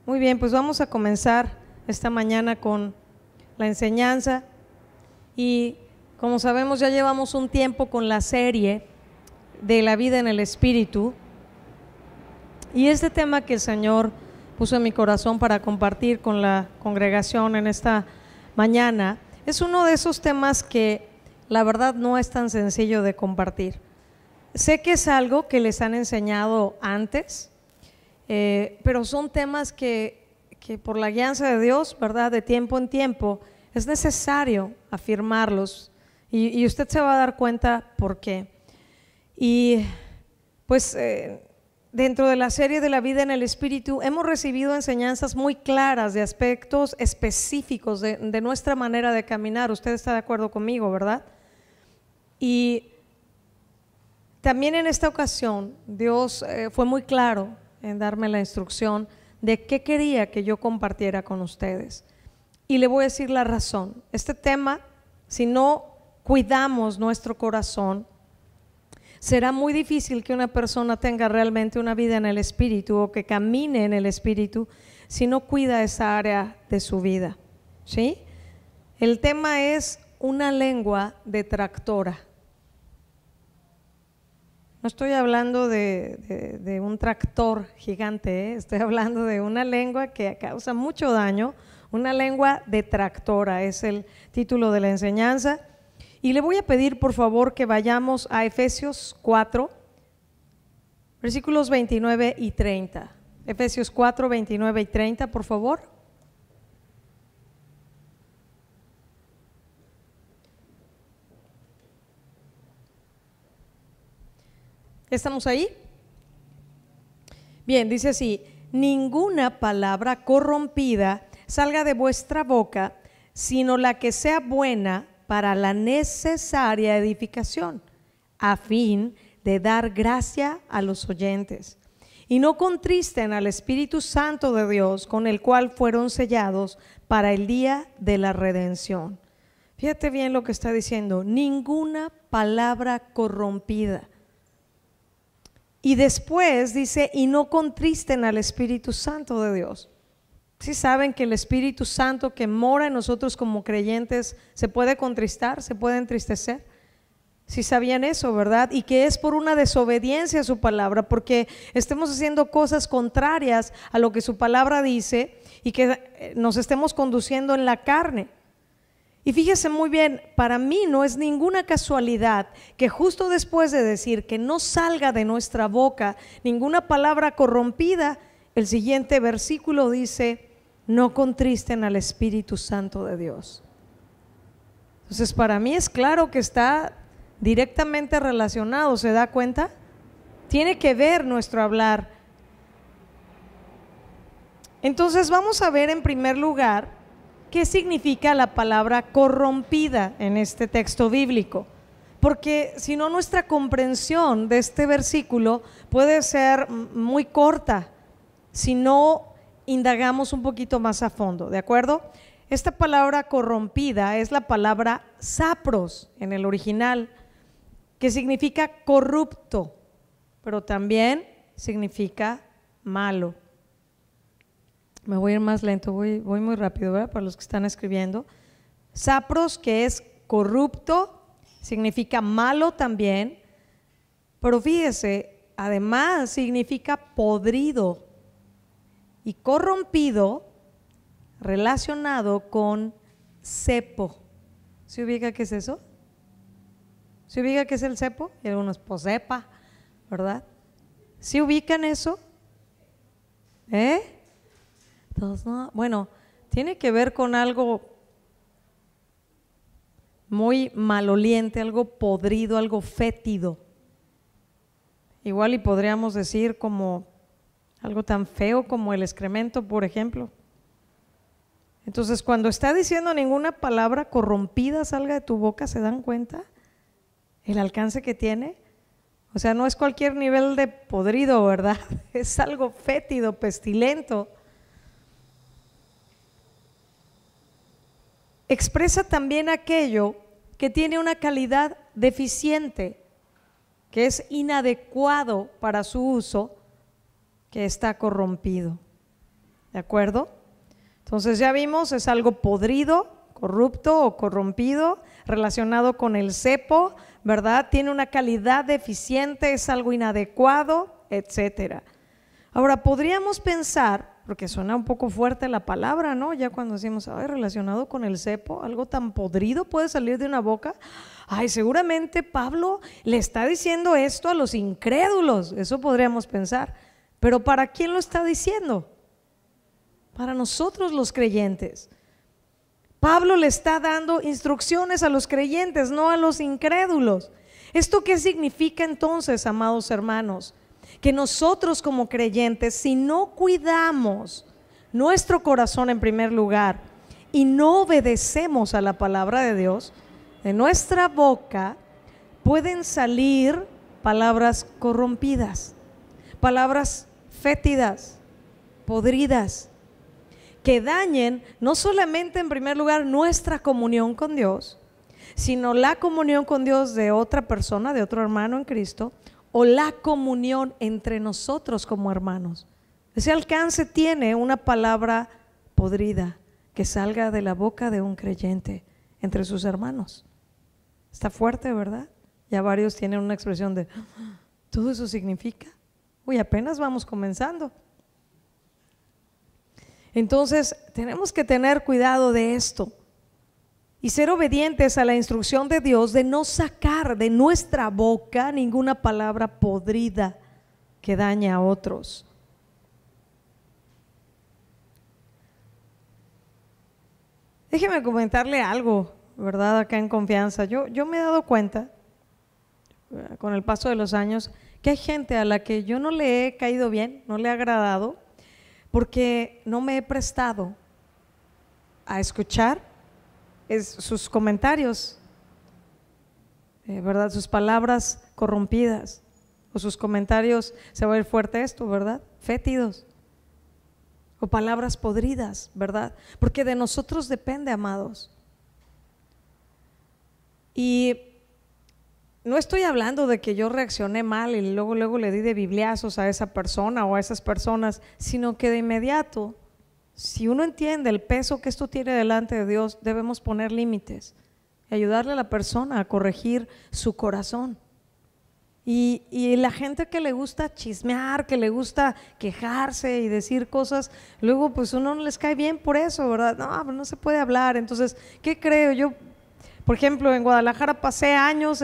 Muy bien, pues vamos a comenzar esta mañana con la enseñanza y como sabemos ya llevamos un tiempo con la serie de la vida en el Espíritu y este tema que el Señor puso en mi corazón para compartir con la congregación en esta mañana es uno de esos temas que la verdad no es tan sencillo de compartir. Sé que es algo que les han enseñado antes, pero son temas que por la guianza de Dios, ¿verdad? De tiempo en tiempo, es necesario afirmarlos y usted se va a dar cuenta por qué. Y pues dentro de la serie de la vida en el Espíritu hemos recibido enseñanzas muy claras de aspectos específicos de nuestra manera de caminar. Usted está de acuerdo conmigo, ¿verdad? Y también en esta ocasión Dios fue muy claro en darme la instrucción de qué quería que yo compartiera con ustedes. Y le voy a decir la razón. Este tema, si no cuidamos nuestro corazón, será muy difícil que una persona tenga realmente una vida en el Espíritu o que camine en el Espíritu si no cuida esa área de su vida, ¿sí? El tema es una lengua detractora. No estoy hablando de un tractor gigante, estoy hablando de una lengua que causa mucho daño, una lengua detractora, es el título de la enseñanza. Y le voy a pedir por favor que vayamos a Efesios 4, versículos 29 y 30. Efesios 4, 29 y 30, por favor. ¿Estamos ahí? Bien, dice así: ninguna palabra corrompida salga de vuestra boca, sino la que sea buena para la necesaria edificación, a fin de dar gracia a los oyentes. Y no contristen al Espíritu Santo de Dios, con el cual fueron sellados para el día de la redención. Fíjate bien lo que está diciendo: ninguna palabra corrompida. Y después dice, y no contristen al Espíritu Santo de Dios. ¿Sí saben que el Espíritu Santo que mora en nosotros como creyentes se puede contristar, se puede entristecer? ¿Sí sabían eso, verdad? Y que es por una desobediencia a su palabra, porque estemos haciendo cosas contrarias a lo que su palabra dice y que nos estemos conduciendo en la carne. Y fíjese muy bien, para mí no es ninguna casualidad que justo después de decir que no salga de nuestra boca ninguna palabra corrompida, el siguiente versículo dice, no contristen al Espíritu Santo de Dios. Entonces para mí es claro que está directamente relacionado, ¿se da cuenta? Tiene que ver nuestro hablar. Entonces vamos a ver en primer lugar ¿qué significa la palabra corrompida en este texto bíblico? Porque si no, nuestra comprensión de este versículo puede ser muy corta si no indagamos un poquito más a fondo, ¿de acuerdo? Esta palabra corrompida es la palabra sapros en el original, que significa corrupto, pero también significa malo. Me voy a ir más lento, voy muy rápido, ¿verdad? Para los que están escribiendo. Sapros, que es corrupto, significa malo también, pero fíjese, además significa podrido y corrompido relacionado con cepo. ¿Se ubica qué es eso? ¿Se ubica qué es el cepo? Y algunos, pues cepa, ¿verdad? ¿Se ubican eso? Entonces, no, bueno, tiene que ver con algo muy maloliente, algo podrido, algo fétido. Igual y podríamos decir como algo tan feo como el excremento, por ejemplo. Entonces, cuando está diciendo ninguna palabra corrompida salga de tu boca, ¿se dan cuenta el alcance que tiene? O sea, no es cualquier nivel de podrido, ¿verdad? Es algo fétido, pestilento. Expresa también aquello que tiene una calidad deficiente, que es inadecuado para su uso, que está corrompido. ¿de acuerdo? Entonces ya vimos, es algo podrido, corrupto o corrompido, relacionado con el cepo, ¿verdad? Tiene una calidad deficiente, es algo inadecuado, etcétera. Ahora, podríamos pensar, porque suena un poco fuerte la palabra, ¿no? Ya cuando decimos, ay, relacionado con el cepo, algo tan podrido puede salir de una boca. Ay, seguramente Pablo le está diciendo esto a los incrédulos, eso podríamos pensar. Pero ¿para quién lo está diciendo? Para nosotros los creyentes. Pablo le está dando instrucciones a los creyentes, no a los incrédulos. ¿Esto qué significa entonces, amados hermanos? Que nosotros como creyentes, si no cuidamos nuestro corazón en primer lugar y no obedecemos a la palabra de Dios, de nuestra boca pueden salir palabras corrompidas, palabras fétidas, podridas, que dañen no solamente en primer lugar nuestra comunión con Dios, sino la comunión con Dios de otra persona, de otro hermano en Cristo, o la comunión entre nosotros como hermanos. Ese alcance tiene una palabra podrida que salga de la boca de un creyente entre sus hermanos. Está fuerte, ¿verdad? Ya varios tienen una expresión de, ¿todo eso significa? Uy, apenas vamos comenzando. Entonces tenemos que tener cuidado de esto y ser obedientes a la instrucción de Dios de no sacar de nuestra boca ninguna palabra podrida que dañe a otros. Déjeme comentarle algo, ¿verdad? Acá en confianza. Yo me he dado cuenta con el paso de los años que hay gente a la que yo no le he caído bien, no le he agradado, porque no me he prestado a escuchar sus comentarios, ¿verdad? Sus palabras corrompidas o sus comentarios, se va a ir fuerte esto, ¿verdad? Fétidos o palabras podridas, ¿verdad? Porque de nosotros depende, amados. Y no estoy hablando de que yo reaccioné mal y luego le di de bibliazos a esa persona o a esas personas, sino que de inmediato, si uno entiende el peso que esto tiene delante de Dios, debemos poner límites y ayudarle a la persona a corregir su corazón. Y la gente que le gusta chismear, que le gusta quejarse y decir cosas, luego pues uno no les cae bien por eso, ¿verdad? No se puede hablar. Entonces, ¿qué creo? Yo, por ejemplo, en Guadalajara pasé años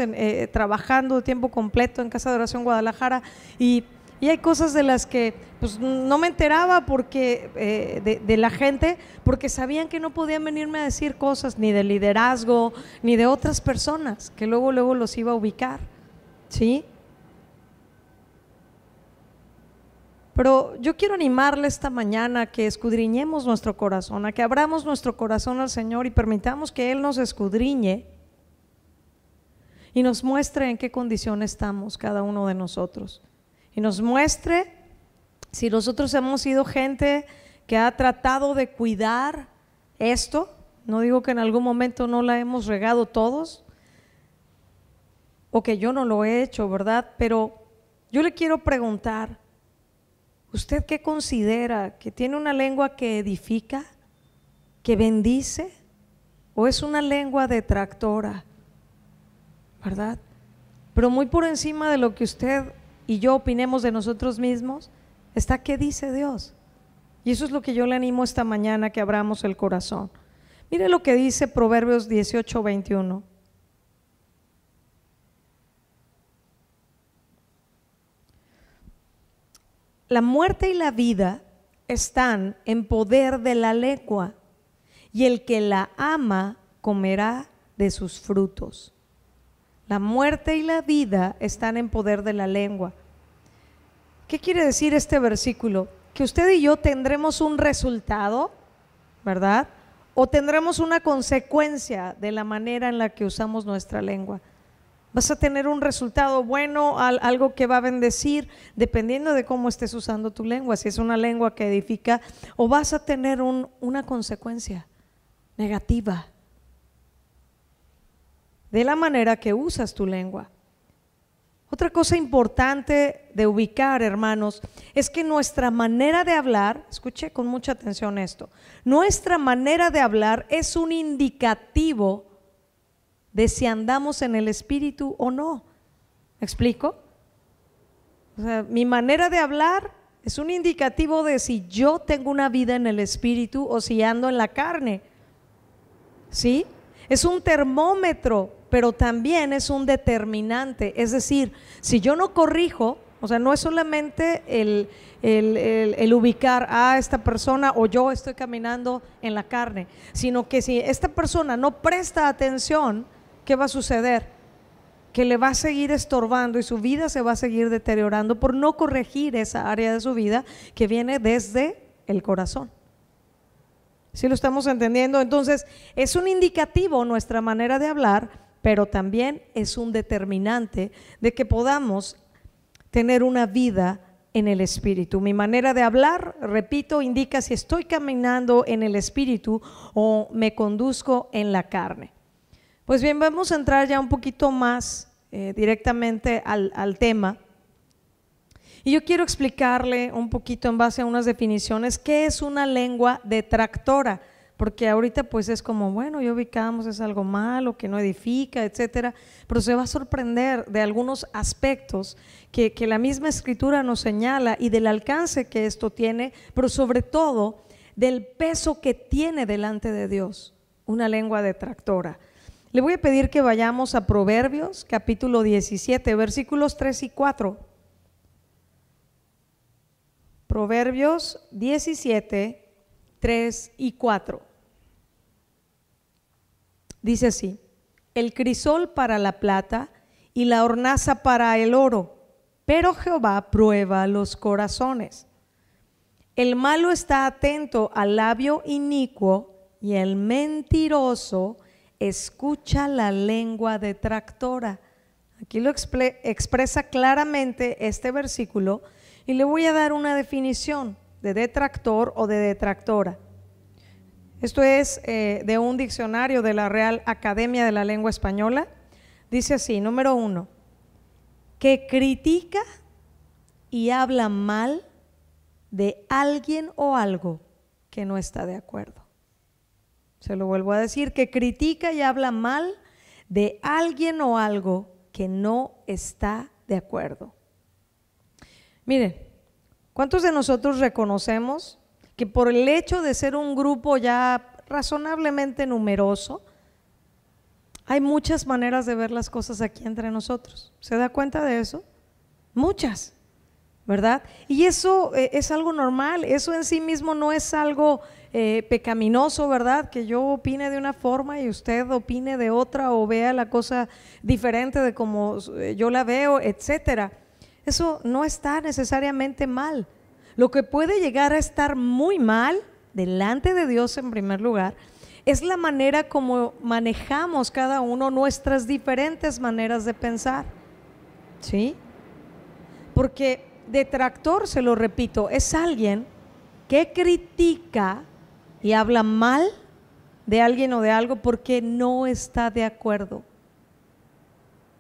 trabajando de tiempo completo en Casa de Oración Guadalajara y hay cosas de las que pues no me enteraba porque de la gente, porque sabían que no podían venirme a decir cosas ni de liderazgo ni de otras personas que luego los iba a ubicar, ¿sí? Pero yo quiero animarle esta mañana a que escudriñemos nuestro corazón, a que abramos nuestro corazón al Señor y permitamos que Él nos escudriñe y nos muestre en qué condición estamos cada uno de nosotros. Y nos muestre si nosotros hemos sido gente que ha tratado de cuidar esto. No digo que en algún momento no la hemos regado todos o que yo no lo he hecho, ¿verdad? Pero yo le quiero preguntar, ¿usted qué considera? ¿Que tiene una lengua que edifica, que bendice, o es una lengua detractora? ¿Verdad? Pero muy por encima de lo que usted y yo opinemos de nosotros mismos está qué dice Dios. Y eso es lo que yo le animo esta mañana, que abramos el corazón. Mire lo que dice Proverbios 18:21. La muerte y la vida están en poder de la lengua, y el que la ama comerá de sus frutos. La muerte y la vida están en poder de la lengua. ¿Qué quiere decir este versículo? Que usted y yo tendremos un resultado, ¿verdad? O tendremos una consecuencia de la manera en la que usamos nuestra lengua. Vas a tener un resultado bueno, algo que va a bendecir, dependiendo de cómo estés usando tu lengua, si es una lengua que edifica, o vas a tener una consecuencia negativa de la manera que usas tu lengua. Otra cosa importante de ubicar, hermanos, es que nuestra manera de hablar, escuche con mucha atención esto, nuestra manera de hablar es un indicativo de si andamos en el Espíritu o no. ¿Me explico? O sea, mi manera de hablar es un indicativo de si yo tengo una vida en el Espíritu o si ando en la carne. ¿Sí? Es un termómetro, pero también es un determinante. Es decir, si yo no corrijo, o sea, no es solamente el ubicar a esta persona o yo estoy caminando en la carne, sino que si esta persona no presta atención, ¿qué va a suceder? Que le va a seguir estorbando y su vida se va a seguir deteriorando por no corregir esa área de su vida que viene desde el corazón. ¿Sí lo estamos entendiendo? Entonces es un indicativo nuestra manera de hablar, pero también es un determinante de que podamos tener una vida en el Espíritu. Mi manera de hablar, repito, indica si estoy caminando en el Espíritu o me conduzco en la carne. Pues bien, vamos a entrar ya un poquito más directamente al tema. Y yo quiero explicarle un poquito en base a unas definiciones qué es una lengua detractora, porque ahorita pues es como, bueno, ya ubicamos, es algo malo, que no edifica, etcétera, pero se va a sorprender de algunos aspectos que la misma Escritura nos señala y del alcance que esto tiene, pero sobre todo del peso que tiene delante de Dios, una lengua detractora. Le voy a pedir que vayamos a Proverbios capítulo 17, versículos 3 y 4. Proverbios 17, 3 y 4. Dice así: el crisol para la plata y la hornaza para el oro, pero Jehová prueba los corazones. El malo está atento al labio inicuo y el mentiroso escucha la lengua detractora. Aquí lo expresa claramente este versículo. Y le voy a dar una definición de detractor o de detractora. Esto es de un diccionario de la Real Academia de la Lengua Española. Dice así: número 1, que critica y habla mal de alguien o algo que no está de acuerdo. Se lo vuelvo a decir: que critica y habla mal de alguien o algo que no está de acuerdo. Miren, ¿cuántos de nosotros reconocemos que por el hecho de ser un grupo ya razonablemente numeroso, hay muchas maneras de ver las cosas aquí entre nosotros? ¿Se da cuenta de eso? Muchas, ¿verdad? Y eso es algo normal, eso en sí mismo no es algo pecaminoso, ¿verdad? Que yo opine de una forma y usted opine de otra o vea la cosa diferente de como yo la veo, etcétera. Eso no está necesariamente mal. Lo que puede llegar a estar muy mal delante de Dios en primer lugar es la manera como manejamos cada uno nuestras diferentes maneras de pensar. ¿Sí? Porque detractor, se lo repito, es alguien que critica y habla mal de alguien o de algo porque no está de acuerdo.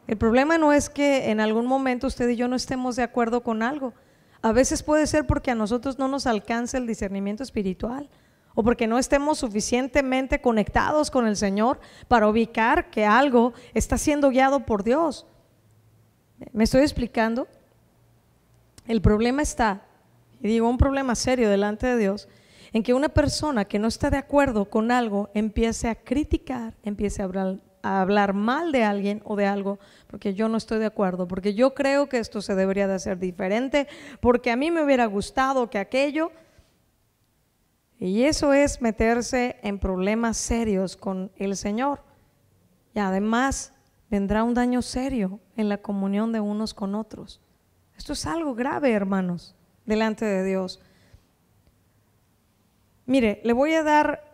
El problema no es que en algún momento usted y yo no estemos de acuerdo con algo. A veces puede ser porque a nosotros no nos alcanza el discernimiento espiritual o porque no estemos suficientemente conectados con el Señor para ubicar que algo está siendo guiado por Dios. ¿Me estoy explicando? El problema está, y digo un problema serio delante de Dios, en que una persona que no está de acuerdo con algo empiece a criticar, empiece a hablar mal de alguien o de algo porque yo no estoy de acuerdo, porque yo creo que esto se debería de hacer diferente, porque a mí me hubiera gustado que aquello. Y eso es meterse en problemas serios con el Señor. Y además vendrá un daño serio en la comunión de unos con otros. Esto es algo grave, hermanos, delante de Dios. Mire, le voy a dar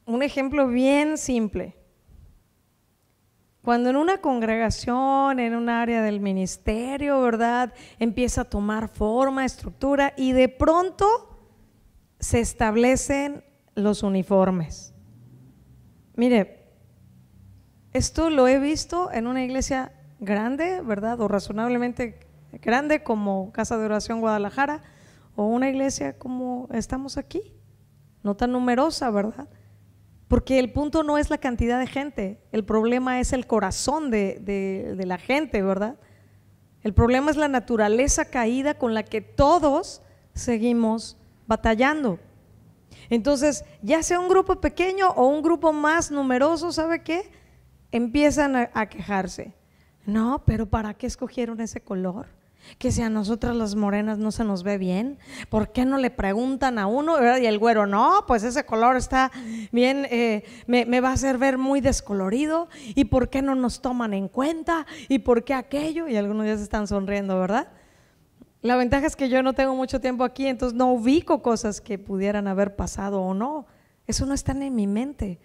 un ejemplo bien simple. Cuando en una congregación, en un área del ministerio, ¿verdad?, empieza a tomar forma, estructura y de pronto se establecen los uniformes. Mire, esto lo he visto en una iglesia grande, ¿verdad? O razonablemente grande como Casa de Oración Guadalajara, o una iglesia como estamos aquí, no tan numerosa, ¿verdad? Porque el punto no es la cantidad de gente, el problema es el corazón de la gente, ¿verdad? El problema es la naturaleza caída con la que todos seguimos batallando. Entonces, ya sea un grupo pequeño o un grupo más numeroso, ¿sabe qué? Empiezan a quejarse. No, pero ¿para qué escogieron ese color? Que si a nosotras las morenas no se nos ve bien, ¿por qué no le preguntan a uno? ¿Verdad? Y el güero, no, pues ese color está bien, me va a hacer ver muy descolorido. ¿Y por qué no nos toman en cuenta? ¿Y por qué aquello? Y algunos ya se están sonriendo, ¿verdad? La ventaja es que yo no tengo mucho tiempo aquí, entonces no ubico cosas que pudieran haber pasado o no. Eso no está en mi mente,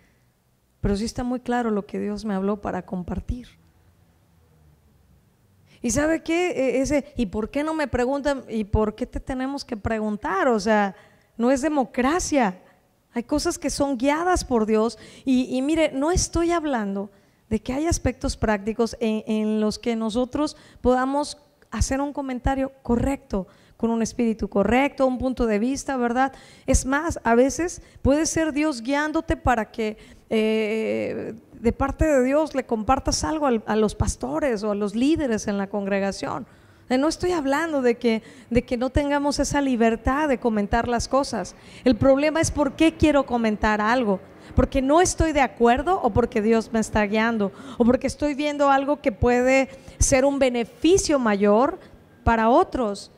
pero sí está muy claro lo que Dios me habló para compartir. ¿Y sabe qué? ¿Y por qué no me preguntan? ¿Y por qué te tenemos que preguntar? O sea, no es democracia. Hay cosas que son guiadas por Dios. Y mire, no estoy hablando de que hay aspectos prácticos en los que nosotros podamos hacer un comentario correcto, con un espíritu correcto, un punto de vista, ¿verdad? Es más, a veces puede ser Dios guiándote para que de parte de Dios le compartas algo a los pastores o a los líderes en la congregación. No estoy hablando de que no tengamos esa libertad de comentar las cosas. El problema es por qué quiero comentar algo. Porque no estoy de acuerdo, o porque Dios me está guiando, o porque estoy viendo algo que puede ser un beneficio mayor para otros.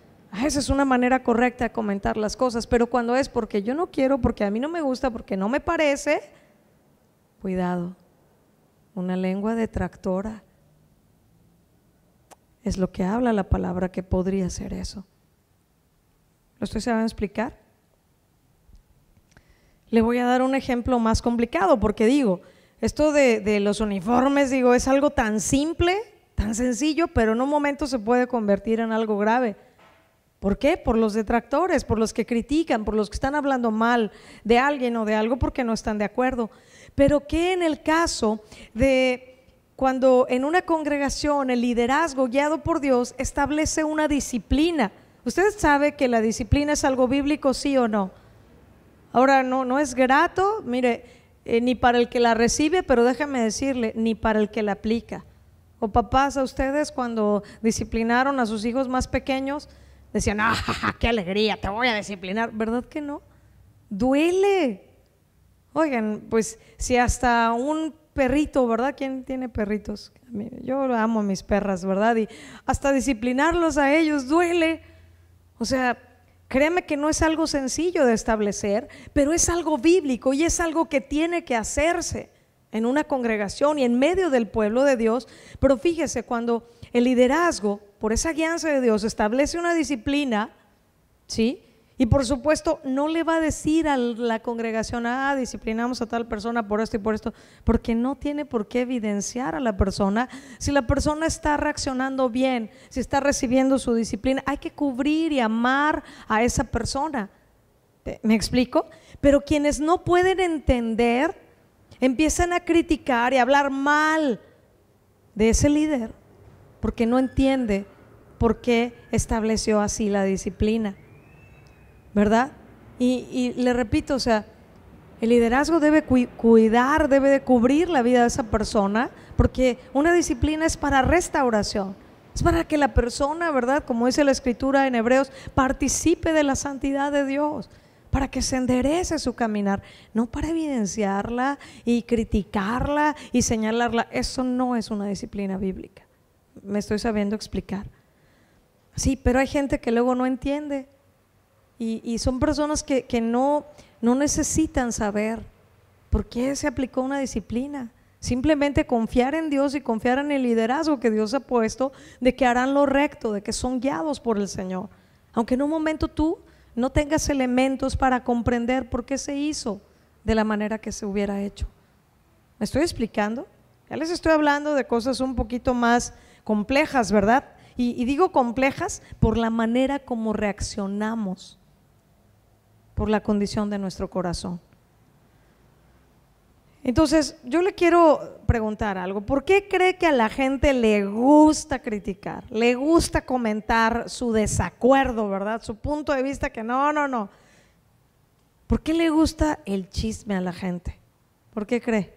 Esa es una manera correcta de comentar las cosas. Pero cuando es porque yo no quiero, porque a mí no me gusta, porque no me parece, cuidado, una lengua detractora es lo que habla la palabra, que podría ser eso. ¿Lo estoy sabiendo explicar? Le voy a dar un ejemplo más complicado, porque digo, esto de los uniformes, digo, es algo tan simple, tan sencillo, pero en un momento se puede convertir en algo grave. ¿Por qué? Por los detractores, por los que critican, por los que están hablando mal de alguien o de algo porque no están de acuerdo. Pero ¿qué en el caso de cuando en una congregación el liderazgo guiado por Dios establece una disciplina? ¿Usted sabe que la disciplina es algo bíblico, sí o no? Ahora, no es grato, mire, ni para el que la recibe, pero déjame decirle, ni para el que la aplica. O papás, a ustedes cuando disciplinaron a sus hijos más pequeños, decían, qué alegría, te voy a disciplinar. ¿Verdad que no? Duele. Oigan, pues si hasta un perrito, ¿verdad? ¿Quién tiene perritos? Yo amo a mis perras, ¿verdad? Y hasta disciplinarlos a ellos duele. O sea, créeme que no es algo sencillo de establecer, pero es algo bíblico y es algo que tiene que hacerse en una congregación y en medio del pueblo de Dios. Pero fíjese, cuando el liderazgo, por esa guianza de Dios, establece una disciplina, ¿sí? Y por supuesto no le va a decir a la congregación, disciplinamos a tal persona por esto y por esto, porque no tiene por qué evidenciar a la persona. Si la persona está reaccionando bien, si está recibiendo su disciplina, hay que cubrir y amar a esa persona. ¿Me explico? Pero quienes no pueden entender, empiezan a criticar y a hablar mal de ese líder, porque no entiende por qué estableció así la disciplina, ¿verdad? Y le repito, o sea, el liderazgo debe cuidar, debe de cubrir la vida de esa persona, porque una disciplina es para restauración, es para que la persona, ¿verdad? Como dice la escritura en Hebreos, participe de la santidad de Dios, para que se enderece su caminar, no para evidenciarla y criticarla y señalarla. Eso no es una disciplina bíblica. Me estoy sabiendo explicar. Sí, pero hay gente que luego no entiende. Y son personas que no necesitan saber por qué se aplicó una disciplina. Simplemente confiar en Dios y confiar en el liderazgo que Dios ha puesto, de que harán lo recto, de que son guiados por el Señor. Aunque en un momento tú no tengas elementos para comprender por qué se hizo de la manera que se hubiera hecho. ¿Me estoy explicando? Ya les estoy hablando de cosas un poquito más complejas, ¿verdad? Y digo complejas por la manera como reaccionamos, por la condición de nuestro corazón. Entonces, yo le quiero preguntar algo. ¿Por qué cree que a la gente le gusta criticar? Le gusta comentar su desacuerdo, ¿verdad? Su punto de vista que no. ¿Por qué le gusta el chisme a la gente? ¿Por qué cree?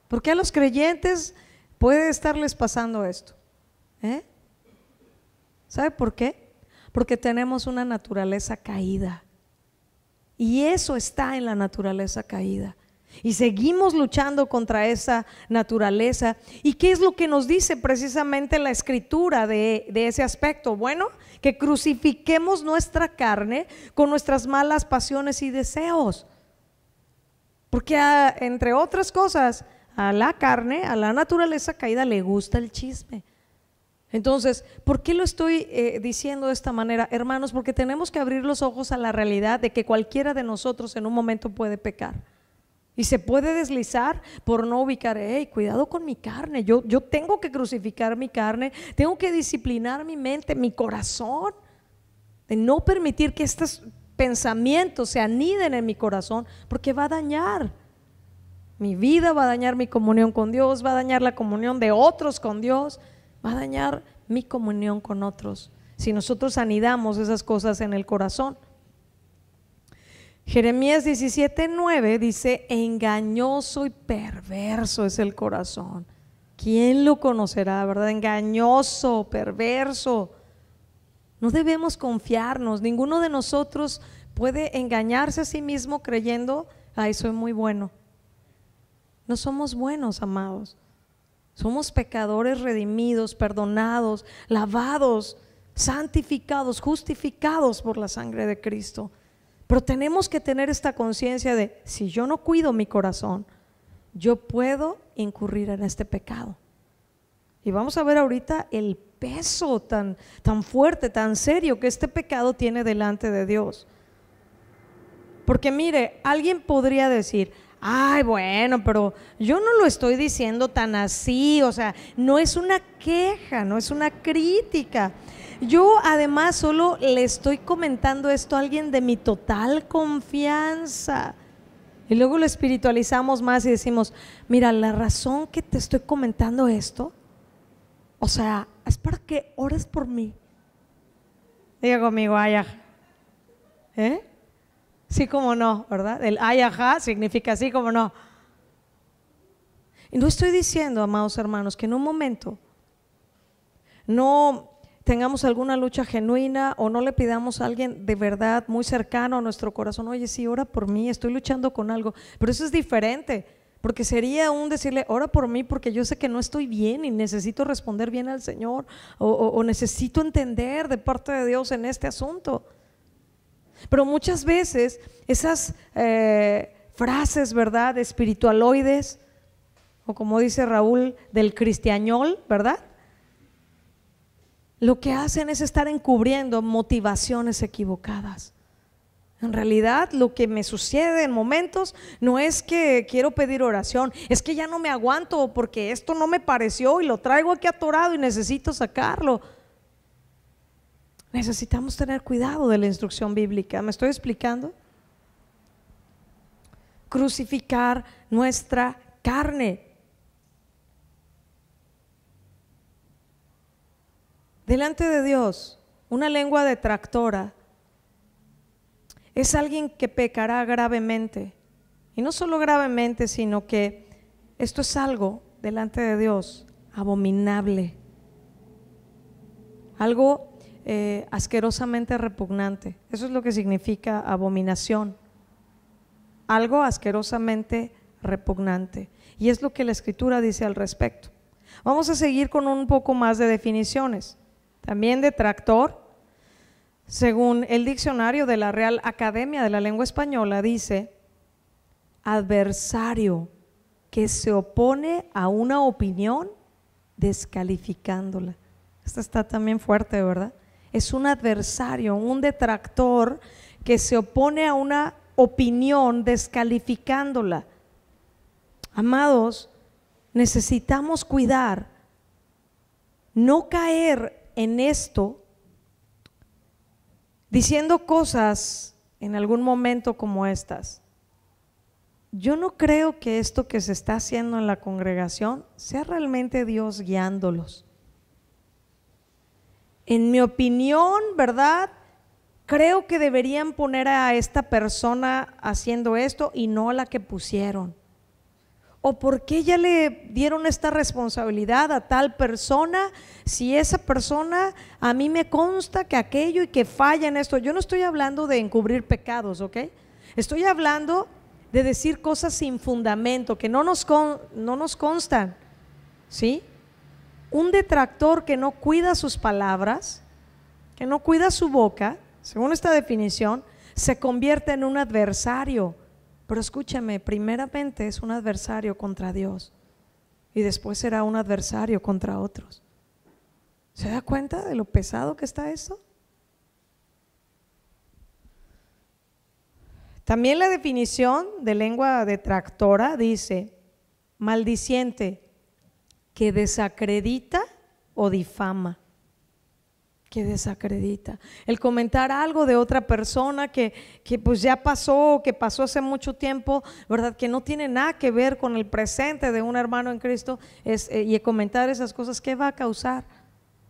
¿Por qué a los creyentes puede estarles pasando esto? ¿Sabe por qué? Porque tenemos una naturaleza caída. Y eso está en la naturaleza caída. Y seguimos luchando contra esa naturaleza. ¿Y qué es lo que nos dice precisamente la escritura de ese aspecto? Bueno, que crucifiquemos nuestra carne con nuestras malas pasiones y deseos. Porque entre otras cosas, a la carne, a la naturaleza caída le gusta el chisme. Entonces, ¿por qué lo estoy diciendo de esta manera? Hermanos, porque tenemos que abrir los ojos a la realidad de que cualquiera de nosotros en un momento puede pecar. Y se puede deslizar por no ubicar, cuidado con mi carne, yo tengo que crucificar mi carne, tengo que disciplinar mi mente, mi corazón, de no permitir que estos pensamientos se aniden en mi corazón, porque va a dañar mi vida, va a dañar mi comunión con Dios, va a dañar la comunión de otros con Dios, va a dañar mi comunión con otros, si nosotros anidamos esas cosas en el corazón. Jeremías 17:9 dice: engañoso y perverso es el corazón. ¿Quién lo conocerá, verdad? Engañoso, perverso. No debemos confiarnos. Ninguno de nosotros puede engañarse a sí mismo creyendo: ay, soy muy bueno. No somos buenos, amados. Somos pecadores redimidos, perdonados, lavados, santificados, justificados por la sangre de Cristo. Pero tenemos que tener esta conciencia de: si yo no cuido mi corazón, yo puedo incurrir en este pecado. Y vamos a ver ahorita el peso tan fuerte, tan serio que este pecado tiene delante de Dios. Porque mire, alguien podría decir: ay, bueno, pero yo no lo estoy diciendo tan así, o sea, no es una queja, no es una crítica. Yo además solo le estoy comentando esto a alguien de mi total confianza. Y luego lo espiritualizamos más y decimos: mira, la razón que te estoy comentando esto, o sea, es para que ores por mí. Diga conmigo: ay, ajá. Sí, como no, ¿verdad? El ay, ajá significa así como no. Y no estoy diciendo, amados hermanos, que en un momento no tengamos alguna lucha genuina o no le pidamos a alguien de verdad muy cercano a nuestro corazón: oye, sí, ora por mí, estoy luchando con algo. Pero eso es diferente, porque sería decirle: ora por mí porque yo sé que no estoy bien y necesito responder bien al Señor, o necesito entender de parte de Dios en este asunto. Pero muchas veces esas frases, ¿verdad?, espiritualoides, o como dice Raúl, del cristiañol, ¿verdad?, lo que hacen es estar encubriendo motivaciones equivocadas. En realidad lo que me sucede en momentos no es que quiero pedir oración, es que ya no me aguanto porque esto no me pareció y lo traigo aquí atorado y necesito sacarlo. Necesitamos tener cuidado de la instrucción bíblica. ¿Me estoy explicando? Crucificar nuestra carne. Delante de Dios, una lengua detractora es alguien que pecará gravemente. Y no solo gravemente, sino que esto es algo delante de Dios abominable, algo asquerosamente repugnante. Eso es lo que significa abominación, algo asquerosamente repugnante. Y es lo que la Escritura dice al respecto. Vamos a seguir con un poco más de definiciones. También detractor, según el diccionario de la Real Academia de la Lengua Española, dice: adversario que se opone a una opinión descalificándola. Esta está también fuerte, ¿verdad? Es un adversario, un detractor que se opone a una opinión descalificándola. Amados, necesitamos cuidar, no caer en esto, diciendo cosas en algún momento como estas: yo no creo que esto que se está haciendo en la congregación sea realmente Dios guiándolos. En mi opinión, ¿verdad? Creo que deberían poner a esta persona haciendo esto y no a la que pusieron. ¿O por qué ya le dieron esta responsabilidad a tal persona si esa persona a mí me consta que aquello y que falla en esto? Yo no estoy hablando de encubrir pecados, ¿ok? Estoy hablando de decir cosas sin fundamento, que no nos constan, ¿sí? Un detractor que no cuida sus palabras, que no cuida su boca, según esta definición, se convierte en un adversario. Pero escúchame, primeramente es un adversario contra Dios y después será un adversario contra otros. ¿Se da cuenta de lo pesado que está esto? También la definición de lengua detractora dice: maldiciente, que desacredita o difama. Que desacredita. El comentar algo de otra persona que pues ya pasó, que pasó hace mucho tiempo, ¿verdad? Que no tiene nada que ver con el presente de un hermano en Cristo, y comentar esas cosas, ¿qué va a causar?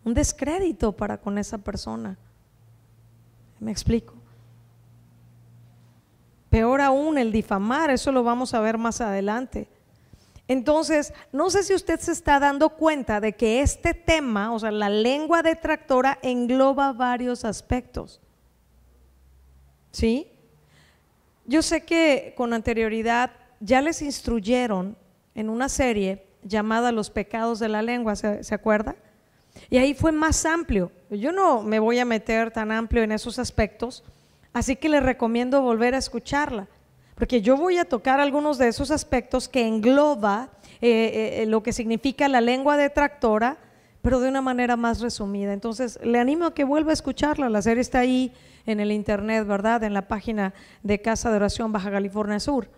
Un descrédito para con esa persona. ¿Me explico? Peor aún el difamar, eso lo vamos a ver más adelante. Entonces, no sé si usted se está dando cuenta de que este tema, o sea, la lengua detractora, engloba varios aspectos. ¿Sí? Yo sé que con anterioridad ya les instruyeron en una serie llamada Los pecados de la lengua, ¿se acuerda? Y ahí fue más amplio. Yo no me voy a meter tan amplio en esos aspectos, así que les recomiendo volver a escucharla, porque yo voy a tocar algunos de esos aspectos que engloba lo que significa la lengua detractora, pero de una manera más resumida. Entonces le animo a que vuelva a escucharla. La serie está ahí en el internet, ¿verdad? En la página de Casa de Oración Baja California Sur.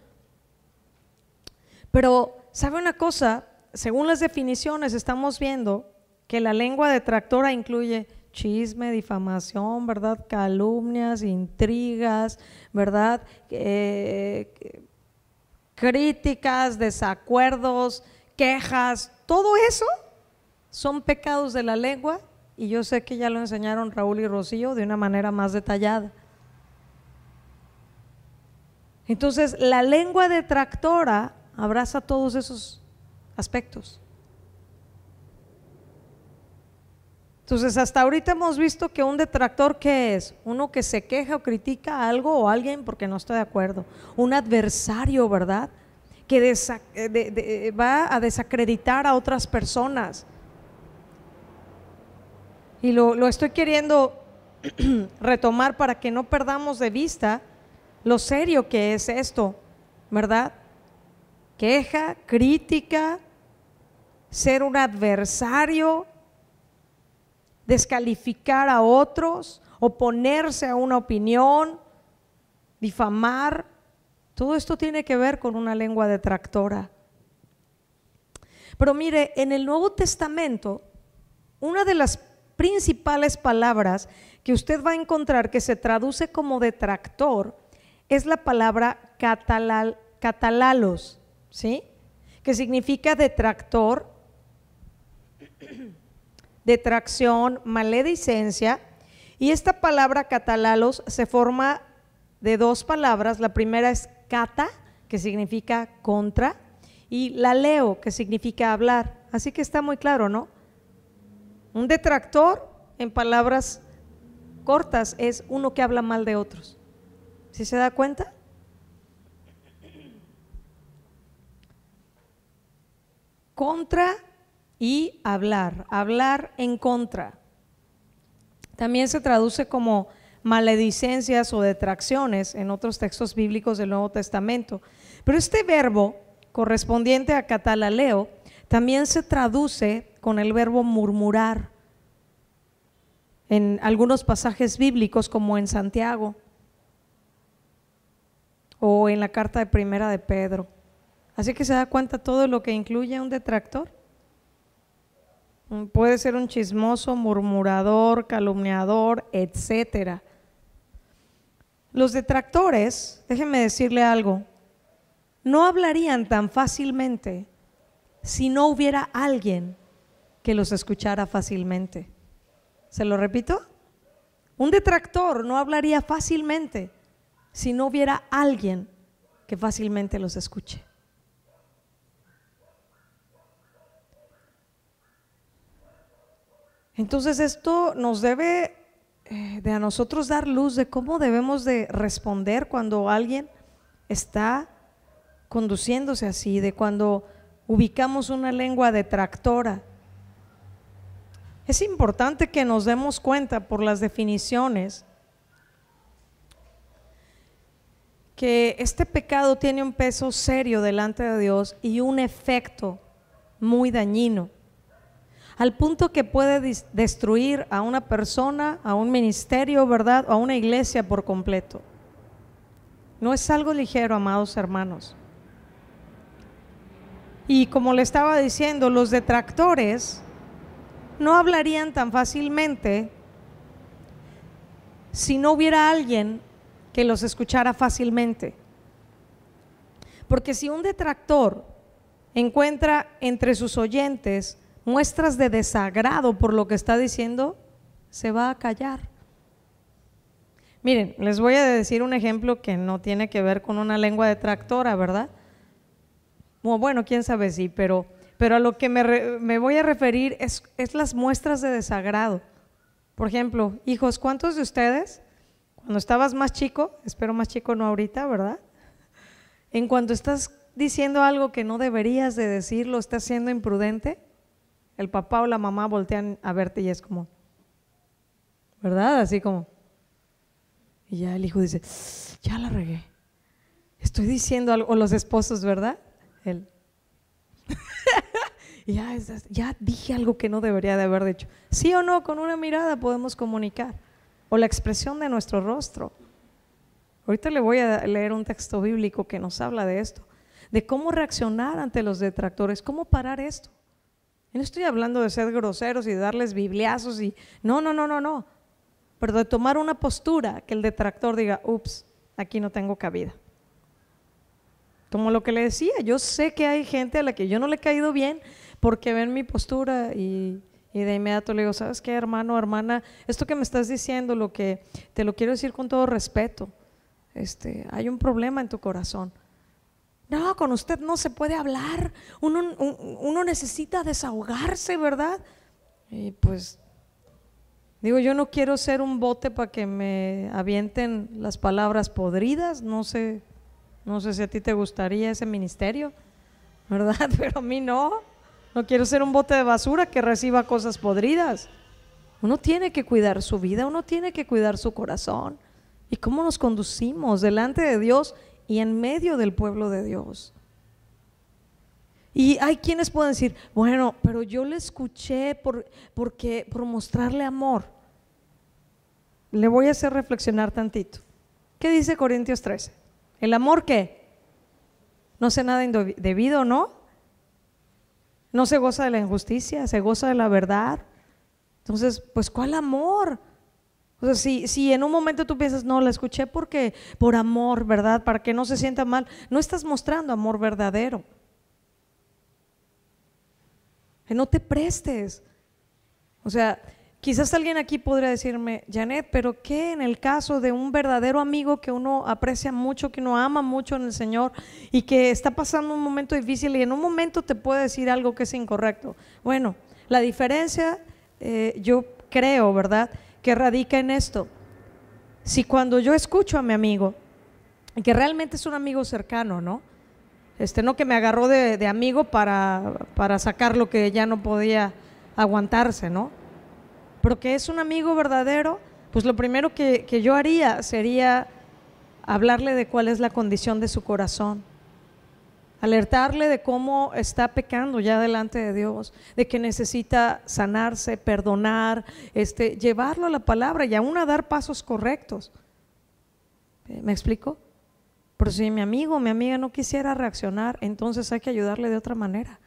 Pero ¿sabe una cosa? Según las definiciones estamos viendo que la lengua detractora incluye chisme, difamación, ¿verdad? Calumnias, intrigas, ¿verdad? Críticas, desacuerdos, quejas, todo eso son pecados de la lengua, y yo sé que ya lo enseñaron Raúl y Rocío de una manera más detallada. Entonces, la lengua detractora abraza todos esos aspectos. Entonces, hasta ahorita hemos visto que un detractor, ¿qué es? Uno que se queja o critica a algo o a alguien porque no está de acuerdo. Un adversario, ¿verdad? Que va a desacreditar a otras personas. Y lo estoy queriendo retomar para que no perdamos de vista lo serio que es esto, ¿verdad? Queja, crítica, ser un adversario, descalificar a otros, oponerse a una opinión, difamar. Todo esto tiene que ver con una lengua detractora. Pero mire, en el Nuevo Testamento, una de las principales palabras que usted va a encontrar que se traduce como detractor es la palabra catalalos, ¿sí? Que significa detractor, detracción, maledicencia. Y esta palabra catalalos se forma de dos palabras. La primera es cata, que significa contra, y laleo, que significa hablar. Así que está muy claro, ¿no? Un detractor, en palabras cortas, es uno que habla mal de otros. ¿Sí se da cuenta? Contra y hablar en contra. También se traduce como maledicencias o detracciones en otros textos bíblicos del Nuevo Testamento. Pero este verbo correspondiente a catalaleo también se traduce con el verbo murmurar en algunos pasajes bíblicos, como en Santiago o en la carta de Primera de Pedro. Así que se da cuenta todo lo que incluye un detractor. Puede ser un chismoso, murmurador, calumniador, etcétera. Los detractores, déjenme decirle algo, no hablarían tan fácilmente si no hubiera alguien que los escuchara fácilmente. ¿Se lo repito? Un detractor no hablaría fácilmente si no hubiera alguien que fácilmente los escuche. Entonces esto nos debe de a nosotros dar luz de cómo debemos de responder cuando alguien está conduciéndose así, de cuando ubicamos una lengua detractora. Es importante que nos demos cuenta por las definiciones que este pecado tiene un peso serio delante de Dios y un efecto muy dañino, al punto que puede destruir a una persona, a un ministerio, ¿verdad?, o a una iglesia por completo. No es algo ligero, amados hermanos. Y como le estaba diciendo, los detractores no hablarían tan fácilmente si no hubiera alguien que los escuchara fácilmente. Porque si un detractor encuentra entre sus oyentes muestras de desagrado por lo que está diciendo, se va a callar. Miren, les voy a decir un ejemplo que no tiene que ver con una lengua detractora, ¿verdad? Bueno, quién sabe si, pero a lo que me voy a referir es las muestras de desagrado. Por ejemplo, hijos, ¿cuántos de ustedes, cuando estabas más chico, espero más chico no ahorita, ¿verdad?, en cuanto estás diciendo algo que no deberías de decirlo, estás siendo imprudente, el papá o la mamá voltean a verte y es como, ¿verdad? Así como, y ya el hijo dice, ya la regué, estoy diciendo algo, o los esposos, ¿verdad? Él ya dije algo que no debería de haber dicho. Sí o no, con una mirada podemos comunicar, o la expresión de nuestro rostro. Ahorita le voy a leer un texto bíblico que nos habla de esto, de cómo reaccionar ante los detractores, cómo parar esto. Y no estoy hablando de ser groseros y de darles bibliazos y no, pero de tomar una postura que el detractor diga, ups, aquí no tengo cabida. Como lo que le decía, yo sé que hay gente a la que yo no le he caído bien porque ven mi postura y de inmediato le digo, ¿sabes qué, hermano, hermana? Esto que me estás diciendo, te lo quiero decir con todo respeto, hay un problema en tu corazón. No, con usted no se puede hablar, uno necesita desahogarse, ¿verdad? Y pues digo, yo no quiero ser un bote para que me avienten las palabras podridas. No sé si a ti te gustaría ese ministerio, ¿verdad? Pero a mí no quiero ser un bote de basura que reciba cosas podridas. Uno tiene que cuidar su vida, uno tiene que cuidar su corazón y cómo nos conducimos delante de Dios y en medio del pueblo de Dios. Y hay quienes pueden decir, bueno, pero yo le escuché por mostrarle amor. Le voy a hacer reflexionar tantito. ¿Qué dice Corintios 13? ¿El amor qué? No hace nada indebido, ¿no? No se goza de la injusticia, se goza de la verdad. Entonces, pues, ¿cuál amor? O sea, si en un momento tú piensas, no, la escuché por amor, ¿verdad? Para que no se sienta mal, no estás mostrando amor verdadero. Que no te prestes. O sea, quizás alguien aquí podría decirme, Janet, pero ¿qué en el caso de un verdadero amigo que uno aprecia mucho, que uno ama mucho en el Señor y que está pasando un momento difícil y en un momento te puede decir algo que es incorrecto? Bueno, la diferencia, yo creo, ¿verdad?, que radica en esto. Si cuando yo escucho a mi amigo, que realmente es un amigo cercano, ¿no? No que me agarró de amigo para sacar lo que ya no podía aguantarse, ¿no? Pero que es un amigo verdadero, pues lo primero que yo haría sería hablarle de cuál es la condición de su corazón, alertarle de cómo está pecando ya delante de Dios, de que necesita sanarse, perdonar, llevarlo a la palabra y aún a dar pasos correctos. ¿Me explico? Pero si mi amigo o mi amiga no quisiera reaccionar, entonces hay que ayudarle de otra manera.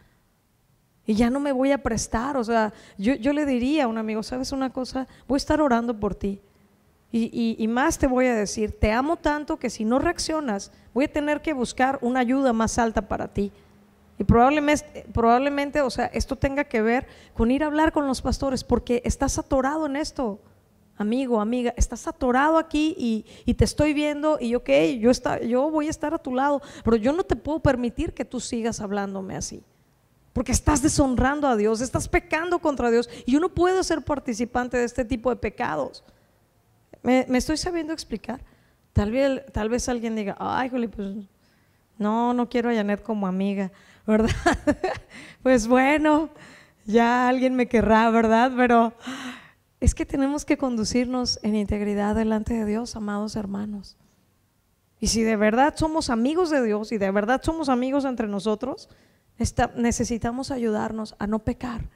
Y ya no me voy a prestar, o sea, yo le diría a un amigo, ¿sabes una cosa? Voy a estar orando por ti. Y más te voy a decir, te amo tanto que si no reaccionas, voy a tener que buscar una ayuda más alta para ti. Y probablemente, o sea, esto tenga que ver con ir a hablar con los pastores, porque estás atorado en esto, amigo, amiga, estás atorado aquí y te estoy viendo y ok, yo voy a estar a tu lado, pero yo no te puedo permitir que tú sigas hablándome así, porque estás deshonrando a Dios, estás pecando contra Dios y yo no puedo ser participante de este tipo de pecados. ¿Me estoy sabiendo explicar? Tal vez alguien diga, ay, jole, pues no quiero a Janet como amiga, ¿verdad? Pues bueno, ya alguien me querrá, ¿verdad? Pero es que tenemos que conducirnos en integridad delante de Dios, amados hermanos. Y si de verdad somos amigos de Dios y de verdad somos amigos entre nosotros, necesitamos ayudarnos a no pecar,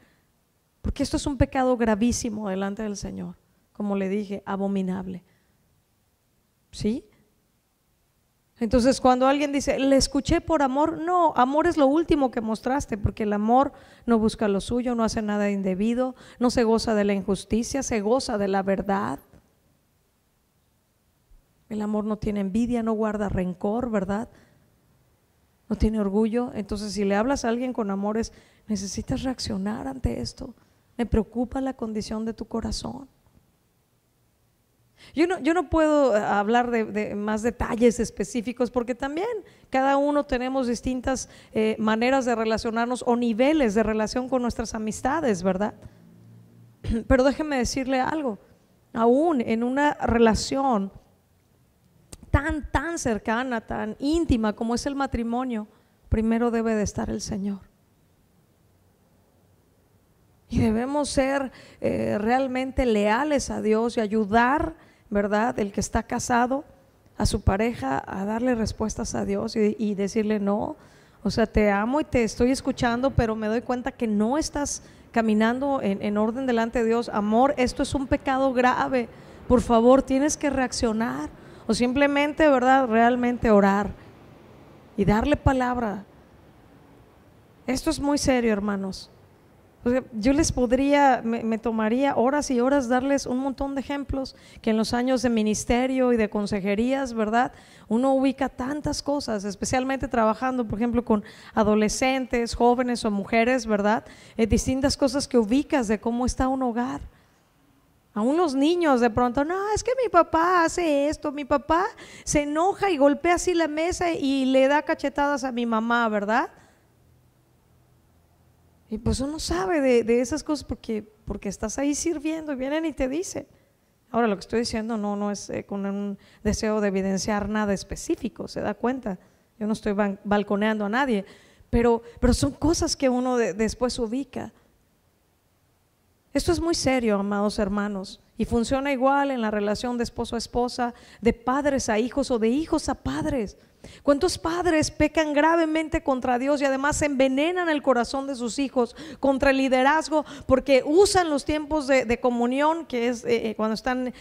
porque esto es un pecado gravísimo delante del Señor. Como le dije, abominable. ¿Sí? Entonces cuando alguien dice, le escuché por amor, no, amor es lo último que mostraste, porque el amor no busca lo suyo, no hace nada indebido, no se goza de la injusticia, se goza de la verdad. El amor no tiene envidia, no guarda rencor, ¿verdad? No tiene orgullo. Entonces si le hablas a alguien con amores, necesitas reaccionar ante esto. Me preocupa la condición de tu corazón. Yo no puedo hablar de más detalles específicos, porque también cada uno tenemos distintas maneras de relacionarnos o niveles de relación con nuestras amistades, ¿verdad? Pero déjeme decirle algo, aún en una relación tan cercana, tan íntima como es el matrimonio, primero debe de estar el Señor. Y debemos ser realmente leales a Dios y ayudar, ¿verdad?, el que está casado a su pareja a darle respuestas a Dios y decirle no, o sea, te amo y te estoy escuchando, pero me doy cuenta que no estás caminando en orden delante de Dios. Amor, esto es un pecado grave, por favor tienes que reaccionar, o simplemente, ¿verdad?, realmente orar y darle palabra. Esto es muy serio, hermanos. Yo les me tomaría horas y horas darles un montón de ejemplos que en los años de ministerio y de consejerías, ¿verdad?, uno ubica tantas cosas, especialmente trabajando, por ejemplo, con adolescentes, jóvenes o mujeres, ¿verdad?, distintas cosas que ubicas de cómo está un hogar. Aún los niños de pronto, no, es que mi papá hace esto, mi papá se enoja y golpea así la mesa y le da cachetadas a mi mamá, ¿verdad? Y pues uno sabe de esas cosas porque estás ahí sirviendo y vienen y te dicen. Ahora lo que estoy diciendo no es con un deseo de evidenciar nada específico, se da cuenta, yo no estoy balconeando a nadie, pero son cosas que uno después ubica. Esto es muy serio, amados hermanos, y funciona igual en la relación de esposo a esposa, de padres a hijos o de hijos a padres. ¿Cuántos padres pecan gravemente contra Dios y además envenenan el corazón de sus hijos contra el liderazgo, porque usan los tiempos de comunión, que es cuando están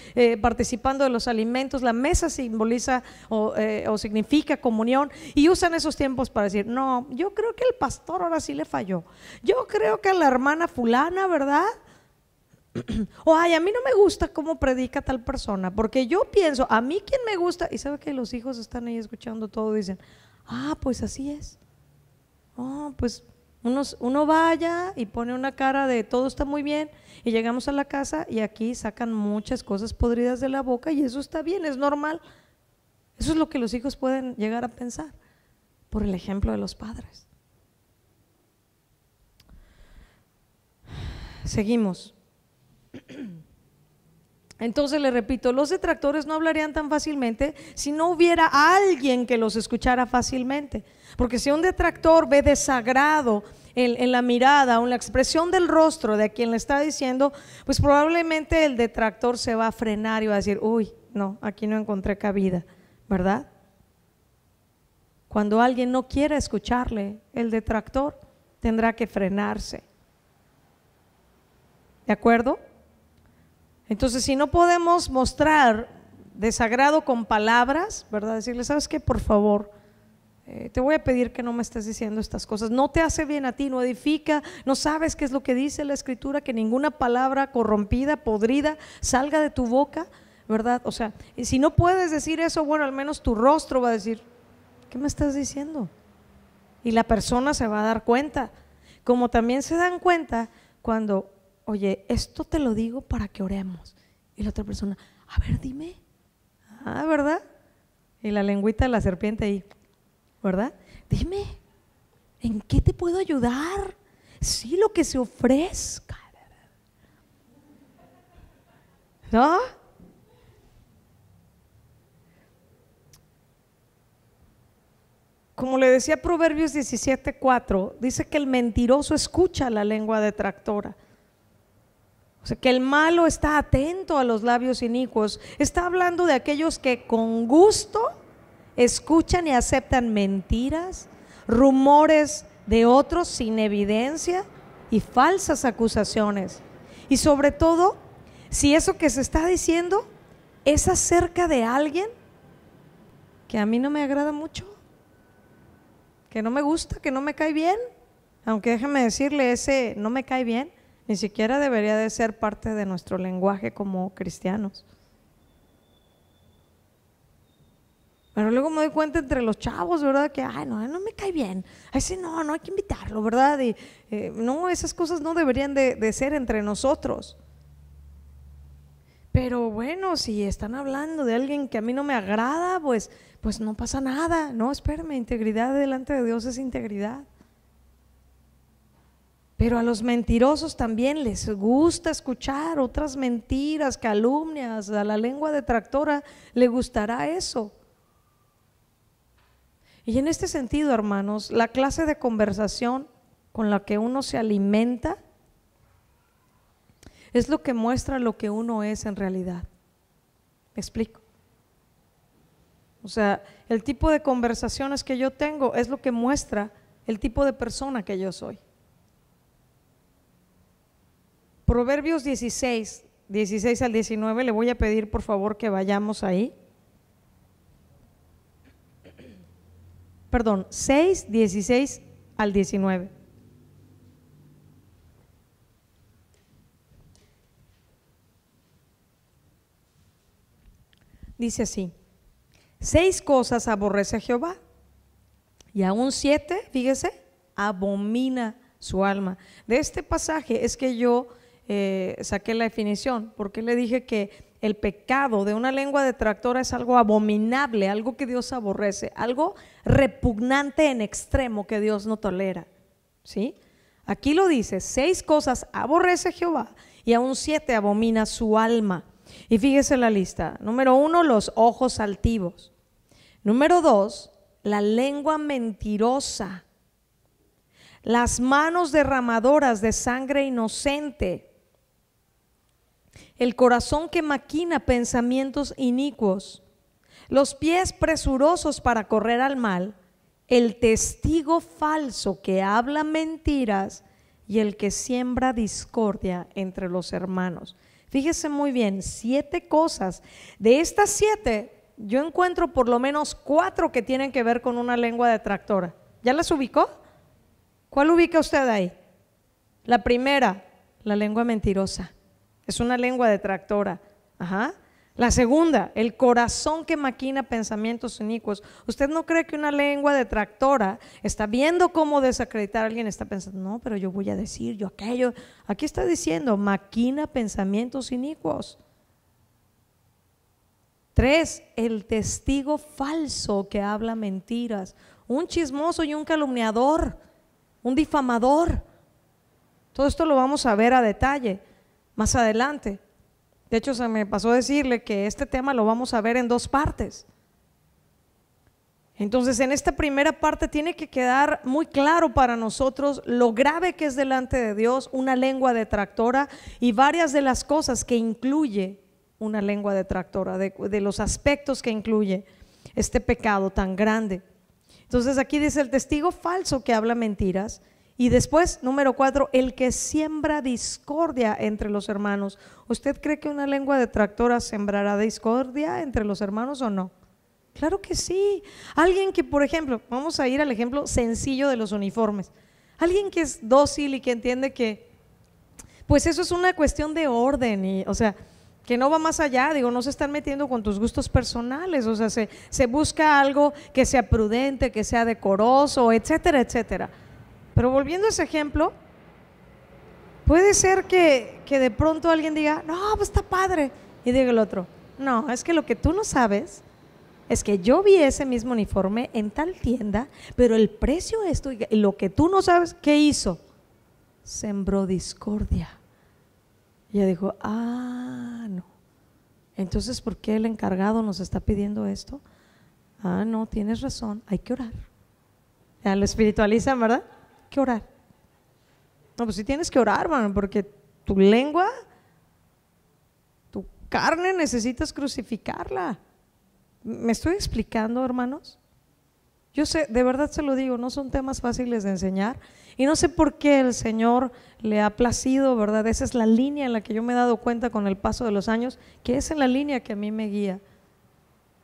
participando de los alimentos? La mesa simboliza o significa comunión, y usan esos tiempos para decir, no, yo creo que el pastor ahora sí le falló, yo creo que la hermana fulana, ¿verdad?, o ay, a mí no me gusta cómo predica tal persona, porque yo pienso, a mí quien me gusta, y sabe que los hijos están ahí escuchando todo, dicen, pues así es. Pues uno vaya y pone una cara de todo está muy bien, y llegamos a la casa y aquí sacan muchas cosas podridas de la boca, y eso está bien, es normal. Eso es lo que los hijos pueden llegar a pensar por el ejemplo de los padres. Seguimos. Entonces le repito, los detractores no hablarían tan fácilmente si no hubiera alguien que los escuchara fácilmente, porque si un detractor ve desagrado en la mirada o en la expresión del rostro de quien le está diciendo, pues probablemente el detractor se va a frenar y va a decir, uy, no, aquí no encontré cabida, ¿verdad? Cuando alguien no quiera escucharle, el detractor tendrá que frenarse. ¿De acuerdo? Entonces, si no podemos mostrar desagrado con palabras, ¿verdad?, decirle, ¿sabes qué? Por favor, te voy a pedir que no me estés diciendo estas cosas, no te hace bien a ti, no edifica, no sabes qué es lo que dice la Escritura, que ninguna palabra corrompida, podrida salga de tu boca, ¿verdad? O sea, y si no puedes decir eso, bueno, al menos tu rostro va a decir, ¿qué me estás diciendo? Y la persona se va a dar cuenta, como también se dan cuenta cuando, oye, esto te lo digo para que oremos. Y la otra persona, a ver, dime. Ah, ¿verdad? Y la lengüita de la serpiente ahí, ¿verdad? Dime, ¿en qué te puedo ayudar? Sí, lo que se ofrezca. ¿No? Como le decía Proverbios 17:4, dice que el mentiroso escucha la lengua detractora. O sea, que el malo está atento a los labios inicuos. Está hablando de aquellos que con gusto escuchan y aceptan mentiras, rumores de otros sin evidencia y falsas acusaciones. Y sobre todo, si eso que se está diciendo es acerca de alguien que a mí no me agrada mucho, que no me gusta, que no me cae bien, aunque déjeme decirle, ese no me cae bien ni siquiera debería de ser parte de nuestro lenguaje como cristianos. Pero luego me doy cuenta entre los chavos, ¿verdad? Que, ay, no, no me cae bien, a ese no hay que invitarlo, ¿verdad? Y no, esas cosas no deberían de ser entre nosotros. Pero bueno, si están hablando de alguien que a mí no me agrada, pues no pasa nada. No, espérame, integridad delante de Dios es integridad. Pero a los mentirosos también les gusta escuchar otras mentiras, calumnias. A la lengua detractora le gustará eso. Y en este sentido, hermanos, la clase de conversación con la que uno se alimenta es lo que muestra lo que uno es en realidad. ¿Me explico? O sea, el tipo de conversaciones que yo tengo es lo que muestra el tipo de persona que yo soy. Proverbios 16 al 19, le voy a pedir por favor que vayamos ahí. Perdón, 6, 16 al 19. Dice así: 6 cosas aborrece Jehová, y aún 7, fíjese, abomina su alma. De este pasaje es que yo saqué la definición, porque le dije que el pecado de una lengua detractora es algo abominable, algo que Dios aborrece, algo repugnante en extremo que Dios no tolera, ¿sí? Aquí lo dice: 6 cosas aborrece Jehová, y aún 7 abomina su alma. Y fíjese la lista: número 1, los ojos altivos; número 2, la lengua mentirosa; las manos derramadoras de sangre inocente; el corazón que maquina pensamientos inicuos; los pies presurosos para correr al mal; el testigo falso que habla mentiras; y el que siembra discordia entre los hermanos. Fíjese muy bien, 7 cosas. De estas 7, yo encuentro por lo menos 4 que tienen que ver con una lengua detractora. ¿Ya las ubicó? ¿Cuál ubica usted ahí? La primera, la lengua mentirosa. Es una lengua detractora. Ajá. La segunda, el corazón que maquina pensamientos inicuos. ¿Usted no cree que una lengua detractora está viendo cómo desacreditar a alguien? Está pensando, no, pero yo voy a decir, yo aquello. Aquí está diciendo, maquina pensamientos inicuos. 3, el testigo falso que habla mentiras. Un chismoso y un calumniador, un difamador. Todo esto lo vamos a ver a detalle más adelante. De hecho, se me pasó decirle que este tema lo vamos a ver en 2 partes. Entonces, en esta primera parte tiene que quedar muy claro para nosotros lo grave que es delante de Dios una lengua detractora y varias de las cosas que incluye una lengua detractora, de los aspectos que incluye este pecado tan grande. Entonces, aquí dice el testigo falso que habla mentiras. Y después, número 4, el que siembra discordia entre los hermanos. ¿Usted cree que una lengua detractora sembrará discordia entre los hermanos o no? Claro que sí. Alguien que, por ejemplo, vamos a ir al ejemplo sencillo de los uniformes. Alguien que es dócil y que entiende que, pues eso es una cuestión de orden. Y, o sea, que no va más allá, digo, no se están metiendo con tus gustos personales, o sea, se busca algo que sea prudente, que sea decoroso, etcétera, etcétera. Pero volviendo a ese ejemplo, puede ser que de pronto alguien diga, no, pues está padre, y diga el otro, no, es que lo que tú no sabes es que yo vi ese mismo uniforme en tal tienda, pero el precio esto, y lo que tú no sabes, ¿qué hizo? Sembró discordia. Y ella dijo, no, entonces ¿por qué el encargado nos está pidiendo esto? No, tienes razón, hay que orar. Ya lo espiritualizan, ¿verdad? Hay que orar. No, pues sí tienes que orar, hermano, porque tu lengua, tu carne necesitas crucificarla. ¿Me estoy explicando, hermanos? Yo sé, de verdad se lo digo, no son temas fáciles de enseñar y no sé por qué el Señor le ha placido, ¿verdad? Esa es la línea en la que yo me he dado cuenta con el paso de los años, que es en la línea que a mí me guía.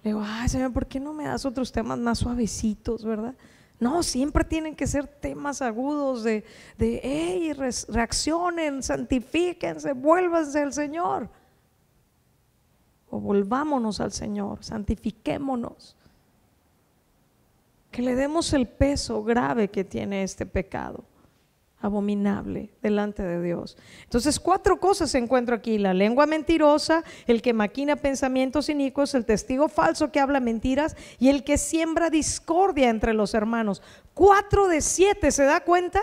Le digo, ay Señor, ¿por qué no me das otros temas más suavecitos, verdad? No, siempre tienen que ser temas agudos de hey, reaccionen, santifíquense, vuélvanse al Señor. O volvámonos al Señor, santifiquémonos. Que le demos el peso grave que tiene este pecado abominable delante de Dios. Entonces 4 cosas encuentro aquí: la lengua mentirosa, el que maquina pensamientos inicuos, el testigo falso que habla mentiras y el que siembra discordia entre los hermanos. 4 de 7, ¿se da cuenta?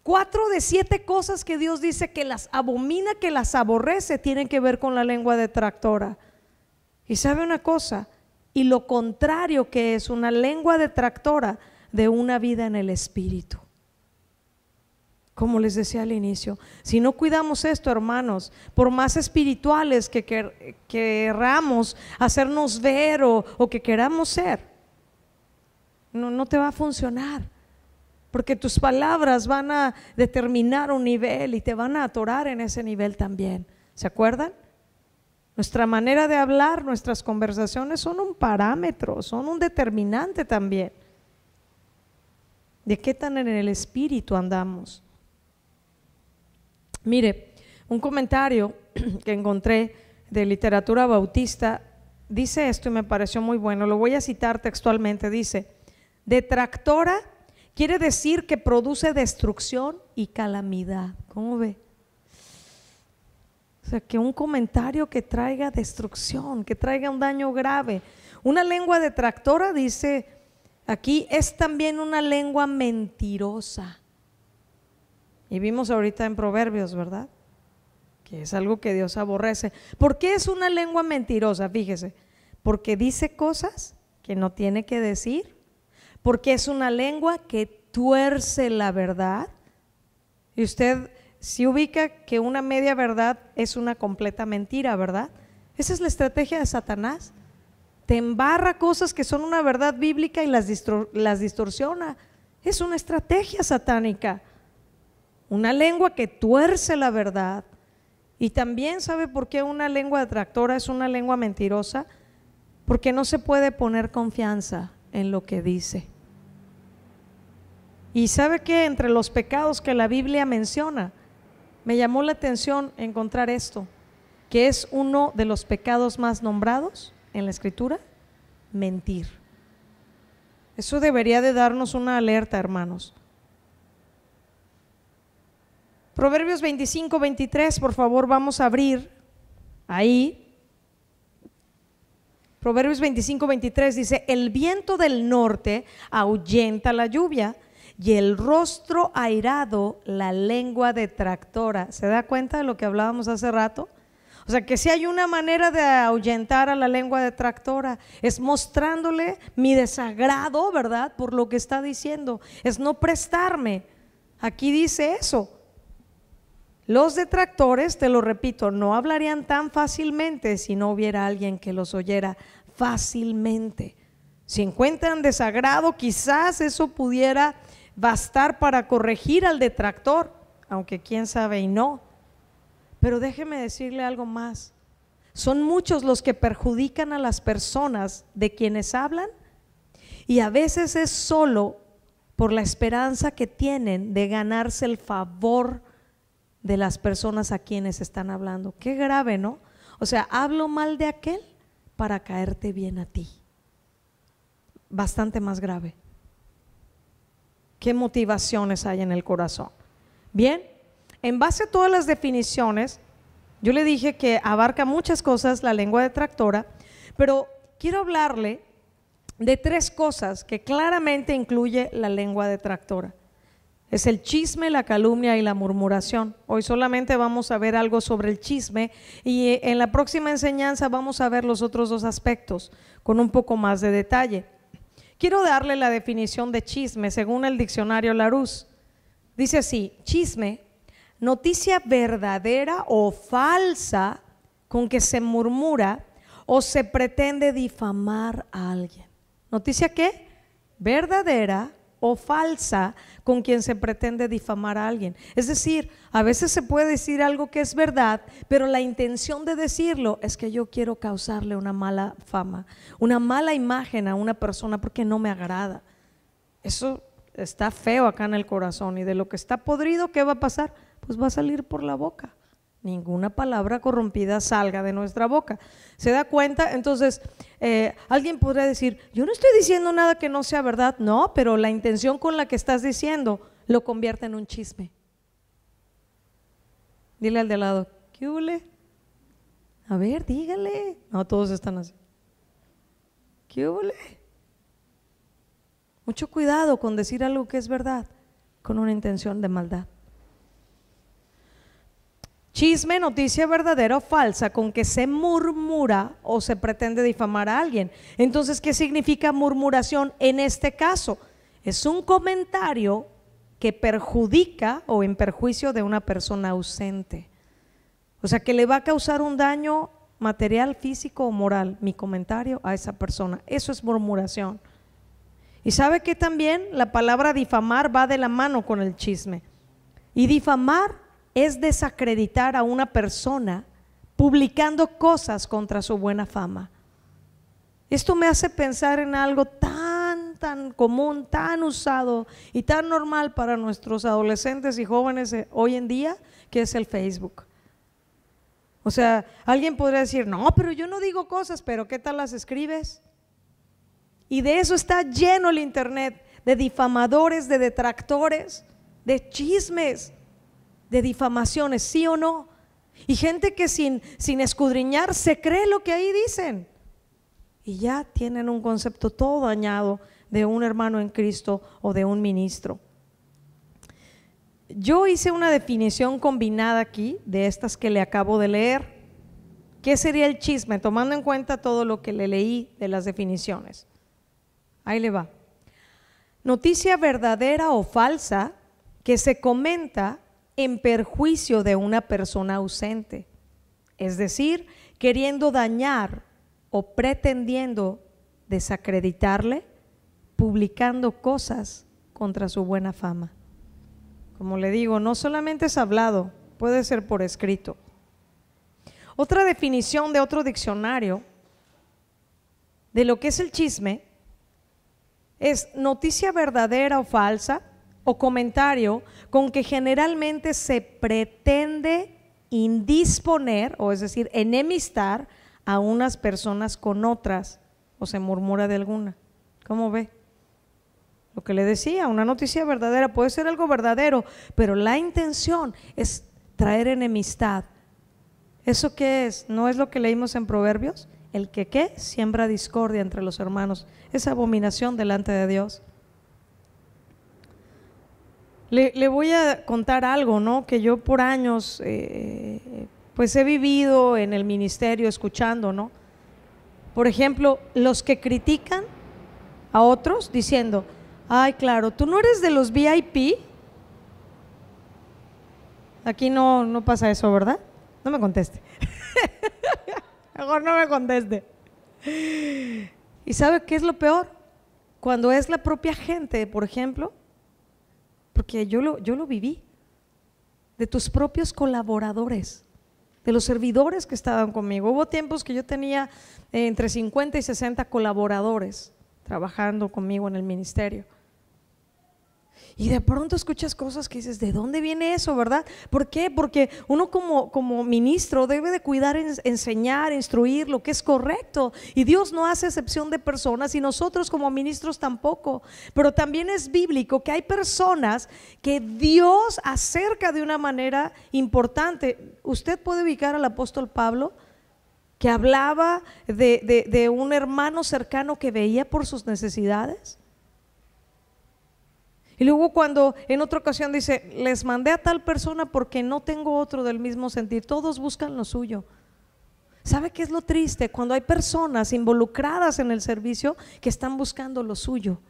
4 de 7 cosas que Dios dice que las abomina, que las aborrece, tienen que ver con la lengua detractora. Y sabe una cosa, y lo contrario que es una lengua detractora de una vida en el Espíritu. Como les decía al inicio, si no cuidamos esto, hermanos, por más espirituales que queramos hacernos ver o que queramos ser, no te va a funcionar. Porque tus palabras van a determinar un nivel y te van a atorar en ese nivel también. ¿Se acuerdan? Nuestra manera de hablar, nuestras conversaciones son un parámetro, son un determinante también. ¿De qué tan en el espíritu andamos? Mire, un comentario que encontré de literatura bautista dice esto y me pareció muy bueno, lo voy a citar textualmente, dice: detractora quiere decir que produce destrucción y calamidad. ¿Cómo ve? O sea, que un comentario que traiga destrucción, que traiga un daño grave. Una lengua detractora, dice aquí, es también una lengua mentirosa. Y vimos ahorita en Proverbios, ¿verdad? Que es algo que Dios aborrece. ¿Por qué es una lengua mentirosa? Fíjese, porque dice cosas que no tiene que decir, porque es una lengua que tuerce la verdad. Y usted si ubica que una media verdad es una completa mentira, ¿verdad? Esa es la estrategia de Satanás. Te embarra cosas que son una verdad bíblica y las distorsiona. Es una estrategia satánica. Una lengua que tuerce la verdad. Y también, ¿sabe por qué una lengua detractora es una lengua mentirosa? Porque no se puede poner confianza en lo que dice. Y ¿sabe qué? Entre los pecados que la Biblia menciona, me llamó la atención encontrar esto, que es uno de los pecados más nombrados en la Escritura: mentir. Eso debería de darnos una alerta, hermanos. Proverbios 25, 23, por favor, vamos a abrir ahí. Proverbios 25, 23 dice: el viento del norte ahuyenta la lluvia y el rostro airado la lengua detractora. ¿Se da cuenta de lo que hablábamos hace rato? O sea, que si hay una manera de ahuyentar a la lengua detractora, es mostrándole mi desagrado, ¿verdad?, por lo que está diciendo, es no prestarme. Aquí dice eso. Los detractores, te lo repito, no hablarían tan fácilmente si no hubiera alguien que los oyera fácilmente. Si encuentran desagrado, quizás eso pudiera bastar para corregir al detractor, aunque quién sabe y no. Pero déjeme decirle algo más: son muchos los que perjudican a las personas de quienes hablan, y a veces es solo por la esperanza que tienen de ganarse el favor de las personas a quienes están hablando. Qué grave, ¿no? O sea, hablo mal de aquel para caerte bien a ti. Bastante más grave. ¿Qué motivaciones hay en el corazón? Bien, en base a todas las definiciones, yo le dije que abarca muchas cosas la lengua detractora, pero quiero hablarle de 3 cosas que claramente incluye la lengua detractora. Es el chisme, la calumnia y la murmuración. Hoy solamente vamos a ver algo sobre el chisme y en la próxima enseñanza vamos a ver los otros 2 aspectos con un poco más de detalle. Quiero darle la definición de chisme según el diccionario Larousse. Dice así: chisme, noticia verdadera o falsa con que se murmura o se pretende difamar a alguien. ¿Noticia qué? Verdadera o falsa con quien se pretende difamar a alguien. Es decir, a veces se puede decir algo que es verdad, pero la intención de decirlo es que yo quiero causarle una mala fama, una mala imagen a una persona porque no me agrada. Eso está feo acá en el corazón, y de lo que está podrido, ¿qué va a pasar? Pues va a salir por la boca. Ninguna palabra corrompida salga de nuestra boca. ¿Se da cuenta? Entonces, alguien podría decir: yo no estoy diciendo nada que no sea verdad. No, pero la intención con la que estás diciendo lo convierte en un chisme. Dile al de al lado: ¿qué hule? A ver, dígale. No, todos están así. ¿Qué hule? Mucho cuidado con decir algo que es verdad con una intención de maldad. Chisme, noticia verdadera o falsa con que se murmura o se pretende difamar a alguien. Entonces, ¿qué significa murmuración en este caso? Es un comentario que perjudica o en perjuicio de una persona ausente. O sea, que le va a causar un daño material, físico o moral, mi comentario a esa persona. Eso es murmuración. Y sabe que también la palabra difamar va de la mano con el chisme. Y difamar es desacreditar a una persona publicando cosas contra su buena fama. Esto me hace pensar en algo tan común, tan usado y tan normal para nuestros adolescentes y jóvenes hoy en día, que es el Facebook. O sea, alguien podría decir: no, pero yo no digo cosas, pero ¿qué tal las escribes? Y de eso está lleno el internet, de difamadores, de detractores, de chismes, de difamaciones, ¿sí o no? Y gente que sin escudriñar se cree lo que ahí dicen, y ya tienen un concepto todo dañado de un hermano en Cristo o de un ministro. Yo hice una definición combinada aquí de estas que le acabo de leer. ¿Qué sería el chisme? Tomando en cuenta todo lo que le leí de las definiciones. Ahí le va. Noticia verdadera o falsa que se comenta en perjuicio de una persona ausente, es decir, queriendo dañar o pretendiendo desacreditarle, publicando cosas contra su buena fama. Como le digo, no solamente es hablado, puede ser por escrito. Otra definición de otro diccionario de lo que es el chisme es noticia verdadera o falsa o comentario con que generalmente se pretende indisponer, o es decir, enemistar a unas personas con otras, o se murmura de alguna. ¿Cómo ve? Lo que le decía, una noticia verdadera puede ser algo verdadero, pero la intención es traer enemistad. ¿Eso qué es? ¿No es lo que leímos en Proverbios? El que ¿qué? Siembra discordia entre los hermanos. Es abominación delante de Dios. Le voy a contar algo, ¿no? Que yo por años pues he vivido en el ministerio escuchando, ¿no? Por ejemplo, los que critican a otros diciendo: ay, claro, tú no eres de los VIP. Aquí no pasa eso, ¿verdad? No me conteste. Mejor no me conteste. ¿Y sabe qué es lo peor? Cuando es la propia gente, por ejemplo, porque yo lo viví, de tus propios colaboradores, de los servidores que estaban conmigo. Hubo tiempos que yo tenía entre 50 y 60 colaboradores trabajando conmigo en el ministerio. Y de pronto escuchas cosas que dices, ¿de dónde viene eso, verdad? ¿Por qué? Porque uno como ministro debe de cuidar, enseñar, instruir lo que es correcto. Y Dios no hace excepción de personas y nosotros como ministros tampoco. Pero también es bíblico que hay personas que Dios acerca de una manera importante. Usted puede ubicar al apóstol Pablo, que hablaba de un hermano cercano que veía por sus necesidades. Y luego cuando en otra ocasión dice, les mandé a tal persona porque no tengo otro del mismo sentir. Todos buscan lo suyo. ¿Sabe qué es lo triste? Cuando hay personas involucradas en el servicio que están buscando lo suyo.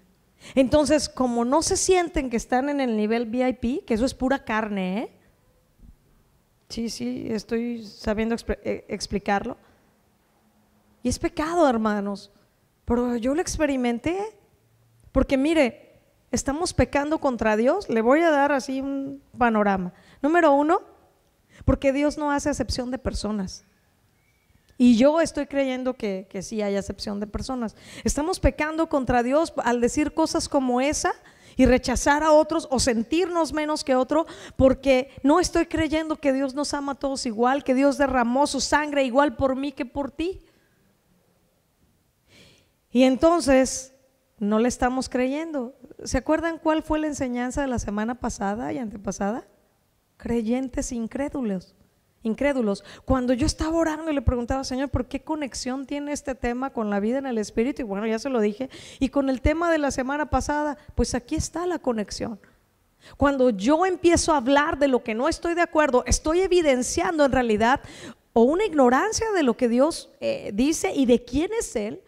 Entonces, como no se sienten que están en el nivel VIP, que eso es pura carne, ¿eh? Sí, estoy sabiendo explicarlo. Y es pecado, hermanos. Pero yo lo experimenté. Porque mire, estamos pecando contra Dios. Le voy a dar así un panorama. Número 1, porque Dios no hace acepción de personas. Y yo estoy creyendo que sí hay acepción de personas. Estamos pecando contra Dios al decir cosas como esa y rechazar a otros o sentirnos menos que otro, porque no estoy creyendo que Dios nos ama a todos igual, que Dios derramó su sangre igual por mí que por ti. Y entonces no le estamos creyendo. ¿Se acuerdan cuál fue la enseñanza de la semana pasada y antepasada? Creyentes incrédulos. Cuando yo estaba orando y le preguntaba, Señor, ¿por qué conexión tiene este tema con la vida en el Espíritu? Y bueno, ya se lo dije. Y con el tema de la semana pasada, pues aquí está la conexión. Cuando yo empiezo a hablar de lo que no estoy de acuerdo, estoy evidenciando en realidad o una ignorancia de lo que Dios dice y de quién es Él,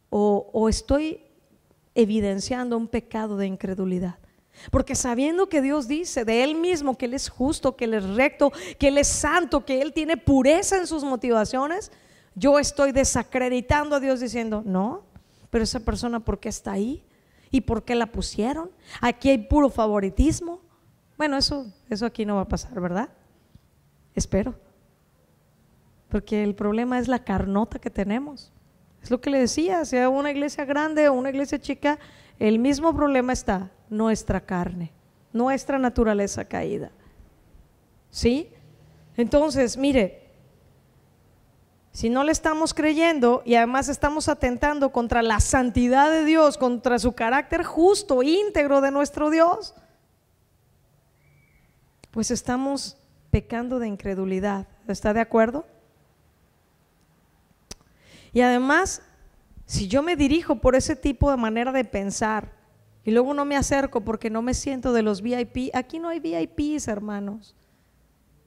o estoy evidenciando un pecado de incredulidad. Porque sabiendo que Dios dice de Él mismo que Él es justo, que Él es recto, que Él es santo, que Él tiene pureza en sus motivaciones, yo estoy desacreditando a Dios diciendo, no, pero esa persona ¿por qué está ahí? ¿Y por qué la pusieron? Aquí hay puro favoritismo. Bueno, eso aquí no va a pasar, ¿verdad? Espero. Porque el problema es la carnota que tenemos. Es lo que le decía, sea una iglesia grande o una iglesia chica, el mismo problema está, nuestra carne, nuestra naturaleza caída. ¿Sí? Entonces, mire, si no le estamos creyendo y además estamos atentando contra la santidad de Dios, contra su carácter justo, íntegro de nuestro Dios, pues estamos pecando de incredulidad. ¿Está de acuerdo? Y además, si yo me dirijo por ese tipo de manera de pensar y luego no me acerco porque no me siento de los VIP, aquí no hay VIPs, hermanos.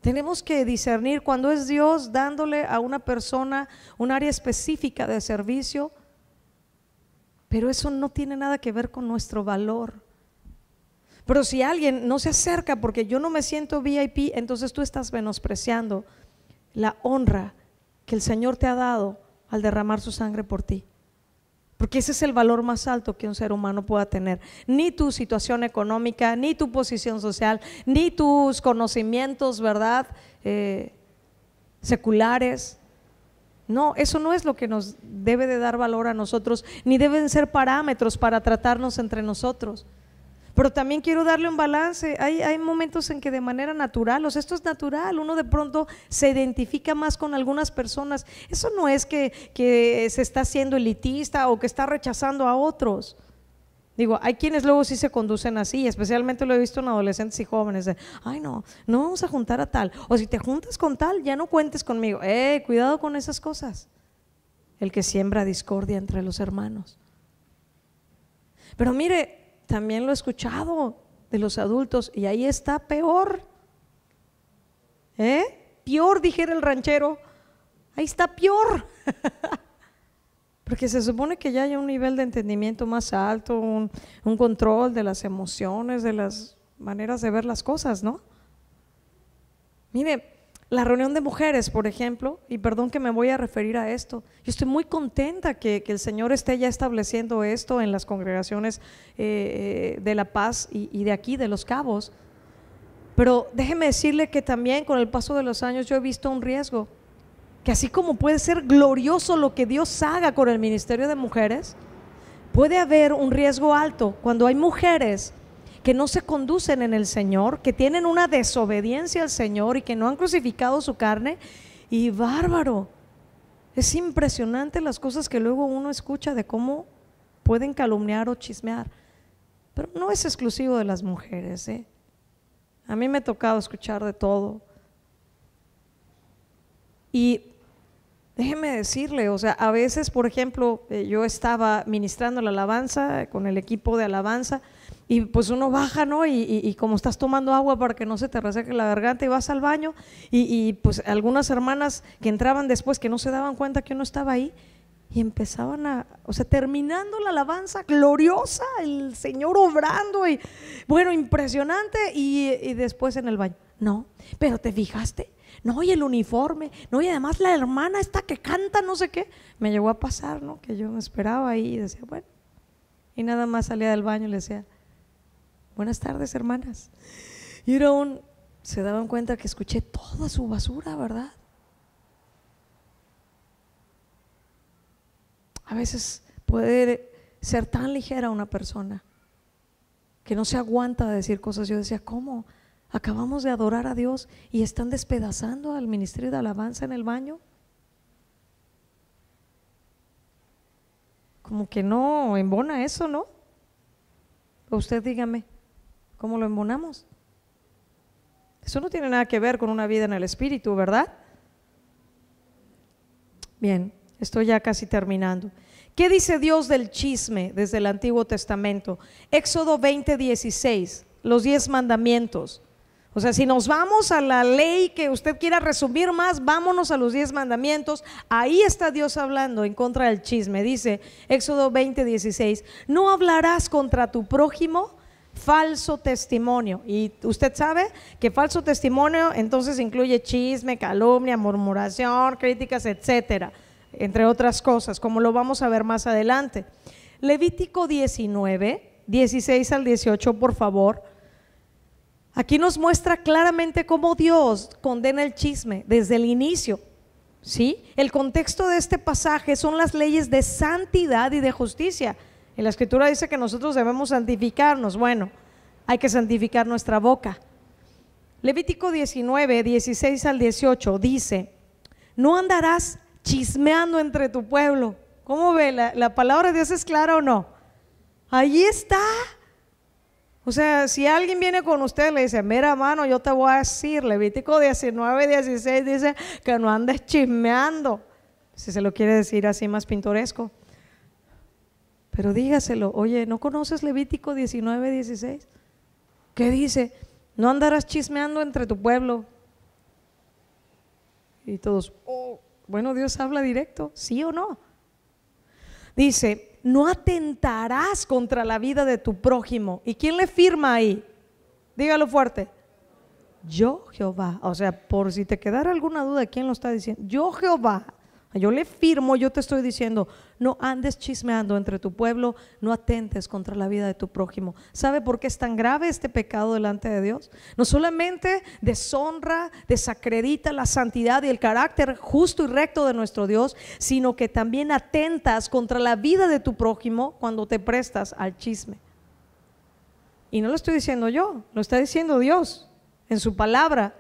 Tenemos que discernir cuando es Dios dándole a una persona un área específica de servicio, pero eso no tiene nada que ver con nuestro valor. Pero si alguien no se acerca porque yo no me siento VIP, entonces tú estás menospreciando la honra que el Señor te ha dado al derramar su sangre por ti. Porque ese es el valor más alto que un ser humano pueda tener. Ni tu situación económica, ni tu posición social, ni tus conocimientos, ¿verdad? Seculares. No, eso no es lo que nos debe de dar valor a nosotros, ni deben ser parámetros para tratarnos entre nosotros. Pero también quiero darle un balance. Hay momentos en que de manera natural, o sea, esto es natural, uno de pronto se identifica más con algunas personas. Eso no es que se está haciendo elitista o que está rechazando a otros. Digo, hay quienes luego sí se conducen así, especialmente lo he visto en adolescentes y jóvenes, de, ay no vamos a juntar a tal, o si te juntas con tal, ya no cuentes conmigo. Cuidado con esas cosas. El que siembra discordia entre los hermanos. Pero mire, también lo he escuchado de los adultos y ahí está peor. Peor, dijera el ranchero. Ahí está peor. Porque se supone que ya hay un nivel de entendimiento más alto, un control de las emociones, de las maneras de ver las cosas, ¿no? Mire, la reunión de mujeres, por ejemplo, y perdón que me voy a referir a esto, yo estoy muy contenta que el Señor esté ya estableciendo esto en las congregaciones de La Paz y de aquí, de Los Cabos, pero déjeme decirle que también con el paso de los años yo he visto un riesgo, que así como puede ser glorioso lo que Dios haga con el ministerio de mujeres, puede haber un riesgo alto cuando hay mujeres que no se conducen en el Señor, que tienen una desobediencia al Señor y que no han crucificado su carne. Y bárbaro, es impresionante las cosas que luego uno escucha de cómo pueden calumniar o chismear. Pero no es exclusivo de las mujeres, ¿eh? A mí me ha tocado escuchar de todo. Y déjeme decirle, o sea, a veces, por ejemplo, yo estaba ministrando la alabanza con el equipo de alabanza y pues uno baja, ¿no? Y como estás tomando agua para que no se te reseque la garganta y vas al baño y pues algunas hermanas que entraban después que no se daban cuenta que uno estaba ahí y empezaban o sea, terminando la alabanza gloriosa, el Señor obrando y bueno, impresionante y después en el baño, no, pero ¿te fijaste? No, y el uniforme, no, y además la hermana esta que canta no sé qué, me llegó a pasar, ¿no? Que yo me esperaba ahí y decía, bueno, y nada más salía del baño y le decía, buenas tardes, hermanas. Y se daban cuenta que escuché toda su basura, ¿verdad? A veces puede ser tan ligera una persona que no se aguanta de decir cosas. Yo decía, ¿cómo? Acabamos de adorar a Dios y están despedazando al ministerio de alabanza en el baño. Como que no embona eso, ¿no? O usted dígame, ¿cómo lo embonamos? Eso no tiene nada que ver con una vida en el Espíritu, ¿verdad? Bien, estoy ya casi terminando. ¿Qué dice Dios del chisme desde el Antiguo Testamento? Éxodo 20:16, los 10 mandamientos. O sea, si nos vamos a la ley que usted quiera resumir más, vámonos a los 10 mandamientos. Ahí está Dios hablando en contra del chisme. Dice Éxodo 20:16, no hablarás contra tu prójimo falso testimonio. Y usted sabe que falso testimonio entonces incluye chisme, calumnia, murmuración, críticas, etcétera, entre otras cosas, como lo vamos a ver más adelante. Levítico 19:16 al 18, por favor. Aquí nos muestra claramente cómo Dios condena el chisme desde el inicio, ¿sí? El contexto de este pasaje son las leyes de santidad y de justicia. En la Escritura dice que nosotros debemos santificarnos. Bueno, hay que santificar nuestra boca. Levítico 19:16 al 18 dice, no andarás chismeando entre tu pueblo. ¿Cómo ve? ¿La palabra de Dios es clara o no? Ahí está. O sea, si alguien viene con usted y le dice, mira hermano, yo te voy a decir, Levítico 19:16 dice que no andes chismeando, si se lo quiere decir así más pintoresco, pero dígaselo, oye, ¿no conoces Levítico 19:16? ¿Qué dice? No andarás chismeando entre tu pueblo. Y todos, oh, bueno, Dios habla directo, ¿sí o no? Dice, no atentarás contra la vida de tu prójimo. ¿Y quién le firma ahí? Dígalo fuerte. Yo Jehová. O sea, por si te quedara alguna duda, ¿quién lo está diciendo? Yo Jehová. Yo le firmo, yo te estoy diciendo, no andes chismeando entre tu pueblo, no atentes contra la vida de tu prójimo. ¿Sabe por qué es tan grave este pecado delante de Dios? No solamente deshonra, desacredita la santidad y el carácter justo y recto de nuestro Dios, sino que también atentas contra la vida de tu prójimo cuando te prestas al chisme. Y no lo estoy diciendo yo, lo está diciendo Dios en su palabra.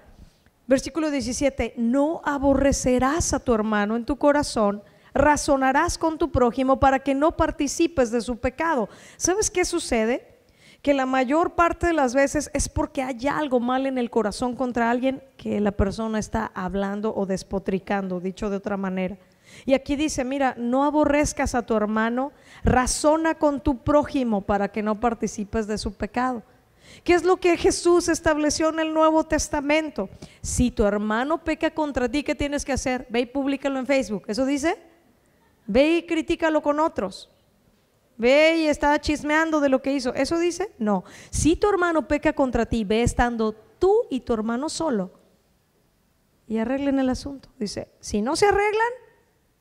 Versículo 17, no aborrecerás a tu hermano en tu corazón, razonarás con tu prójimo para que no participes de su pecado. ¿Sabes qué sucede? Que la mayor parte de las veces es porque hay algo mal en el corazón contra alguien que la persona está hablando o despotricando, dicho de otra manera. Y aquí dice, mira, no aborrezcas a tu hermano, razona con tu prójimo para que no participes de su pecado. ¿Qué es lo que Jesús estableció en el Nuevo Testamento? Si tu hermano peca contra ti, ¿qué tienes que hacer? Ve y públicalo en Facebook. ¿Eso dice? Ve y critícalo con otros. Ve y está chismeando de lo que hizo. ¿Eso dice? No. Si tu hermano peca contra ti, ve estando tú y tu hermano solo y arreglen el asunto. Dice, si no se arreglan,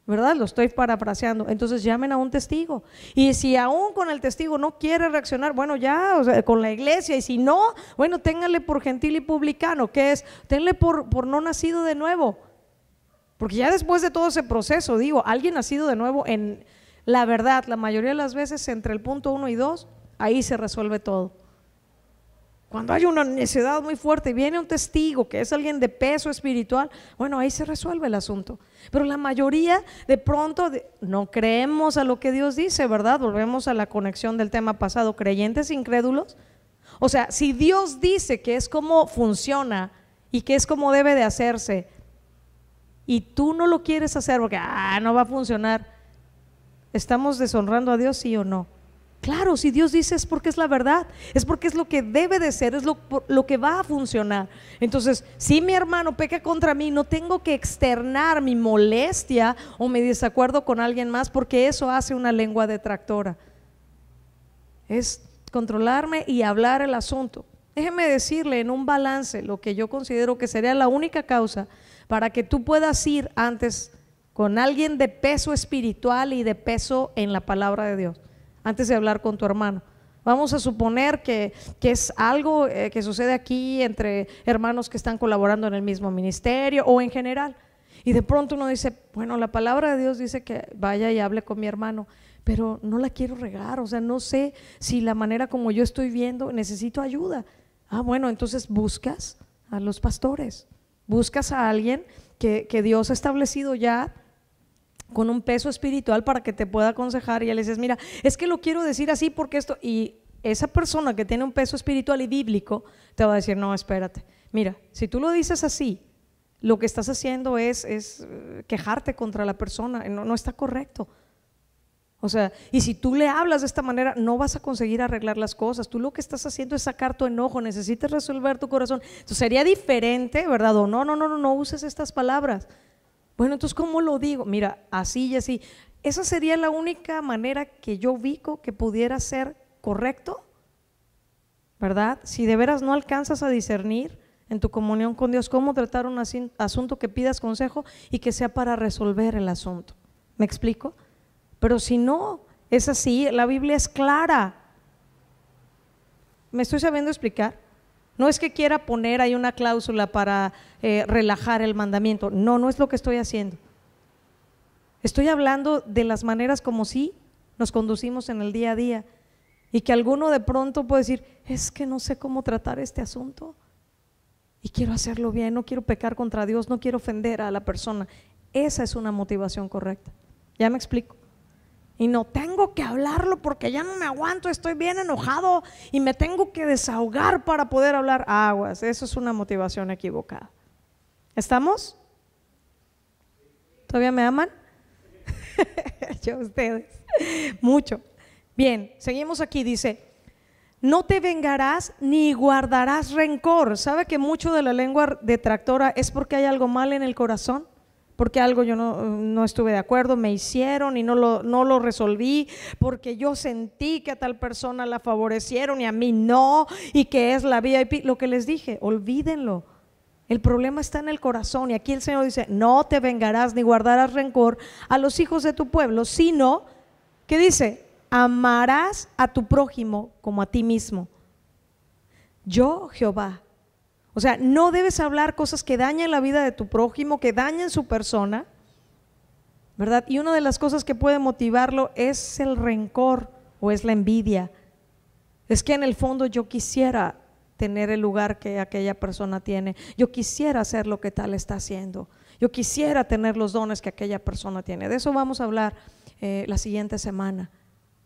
¿verdad? Lo estoy parafraseando. Entonces llamen a un testigo. Y si aún con el testigo no quiere reaccionar, bueno, ya, o sea, con la iglesia. Y si no, bueno, ténganle por gentil y publicano. ¿Qué es? Ténganle por no nacido de nuevo. Porque ya después de todo ese proceso, digo, alguien nacido de nuevo, en la verdad, la mayoría de las veces entre el punto 1 y 2, ahí se resuelve todo. Cuando hay una necesidad muy fuerte y viene un testigo que es alguien de peso espiritual, bueno, ahí se resuelve el asunto. Pero la mayoría de pronto no creemos a lo que Dios dice, ¿verdad? Volvemos a la conexión del tema pasado, creyentes incrédulos. O sea, si Dios dice que es como funciona y que es como debe de hacerse y tú no lo quieres hacer porque no va a funcionar, ¿estamos deshonrando a Dios, sí o no? Claro, si Dios dice es porque es la verdad, es porque es lo que debe de ser, es lo que va a funcionar. Entonces, si mi hermano peca contra mí, no tengo que externar mi molestia o mi desacuerdo con alguien más, porque eso hace una lengua detractora. Es controlarme y hablar el asunto. Déjeme decirle en un balance lo que yo considero que sería la única causa para que tú puedas ir antes con alguien de peso espiritual y de peso en la palabra de Dios, antes de hablar con tu hermano. Vamos a suponer que es algo que sucede aquí entre hermanos que están colaborando en el mismo ministerio o en general, y de pronto uno dice, bueno, la palabra de Dios dice que vaya y hable con mi hermano, pero no la quiero regar, o sea, no sé si la manera como yo estoy viendo, necesito ayuda. Bueno, entonces buscas a los pastores, buscas a alguien que Dios ha establecido ya con un peso espiritual para que te pueda aconsejar, y le dices, mira, es que lo quiero decir así porque esto, y esa persona que tiene un peso espiritual y bíblico te va a decir, no, espérate, mira, si tú lo dices así, lo que estás haciendo es quejarte contra la persona, no está correcto. O sea, y si tú le hablas de esta manera, no vas a conseguir arreglar las cosas. Tú lo que estás haciendo es sacar tu enojo, necesitas resolver tu corazón. Entonces sería diferente, ¿verdad? O no uses estas palabras. Bueno, entonces, ¿cómo lo digo? Mira, así y así. Esa sería la única manera que yo ubico que pudiera ser correcto, ¿verdad? Si de veras no alcanzas a discernir en tu comunión con Dios cómo tratar un asunto, que pidas consejo y que sea para resolver el asunto. ¿Me explico? Pero si no es así, la Biblia es clara. ¿Me estoy sabiendo explicar? No es que quiera poner ahí una cláusula para relajar el mandamiento. No es lo que estoy haciendo. Estoy hablando de las maneras como sí nos conducimos en el día a día, y que alguno de pronto puede decir, es que no sé cómo tratar este asunto y quiero hacerlo bien, no quiero pecar contra Dios, no quiero ofender a la persona. Esa es una motivación correcta. ¿Ya me explico? Y no tengo que hablarlo porque ya no me aguanto, estoy bien enojado y me tengo que desahogar para poder hablar. Aguas, eso es una motivación equivocada. ¿Estamos? ¿Todavía me aman? Yo, ustedes, mucho. Bien, seguimos aquí, dice, no te vengarás ni guardarás rencor. ¿Sabe que mucho de la lengua detractora es porque hay algo mal en el corazón? Porque algo yo no estuve de acuerdo, me hicieron y no lo resolví, porque yo sentí que a tal persona la favorecieron y a mí no, y que es la VIP. Lo que les dije, olvídenlo. El problema está en el corazón, y aquí el Señor dice, no te vengarás ni guardarás rencor a los hijos de tu pueblo, sino, ¿qué dice? Amarás a tu prójimo como a ti mismo. Yo, Jehová. O sea, no debes hablar cosas que dañen la vida de tu prójimo, que dañen su persona, ¿verdad? Y una de las cosas que puede motivarlo es el rencor o es la envidia. Es que en el fondo yo quisiera tener el lugar que aquella persona tiene, yo quisiera hacer lo que tal está haciendo, yo quisiera tener los dones que aquella persona tiene. De eso vamos a hablar la siguiente semana.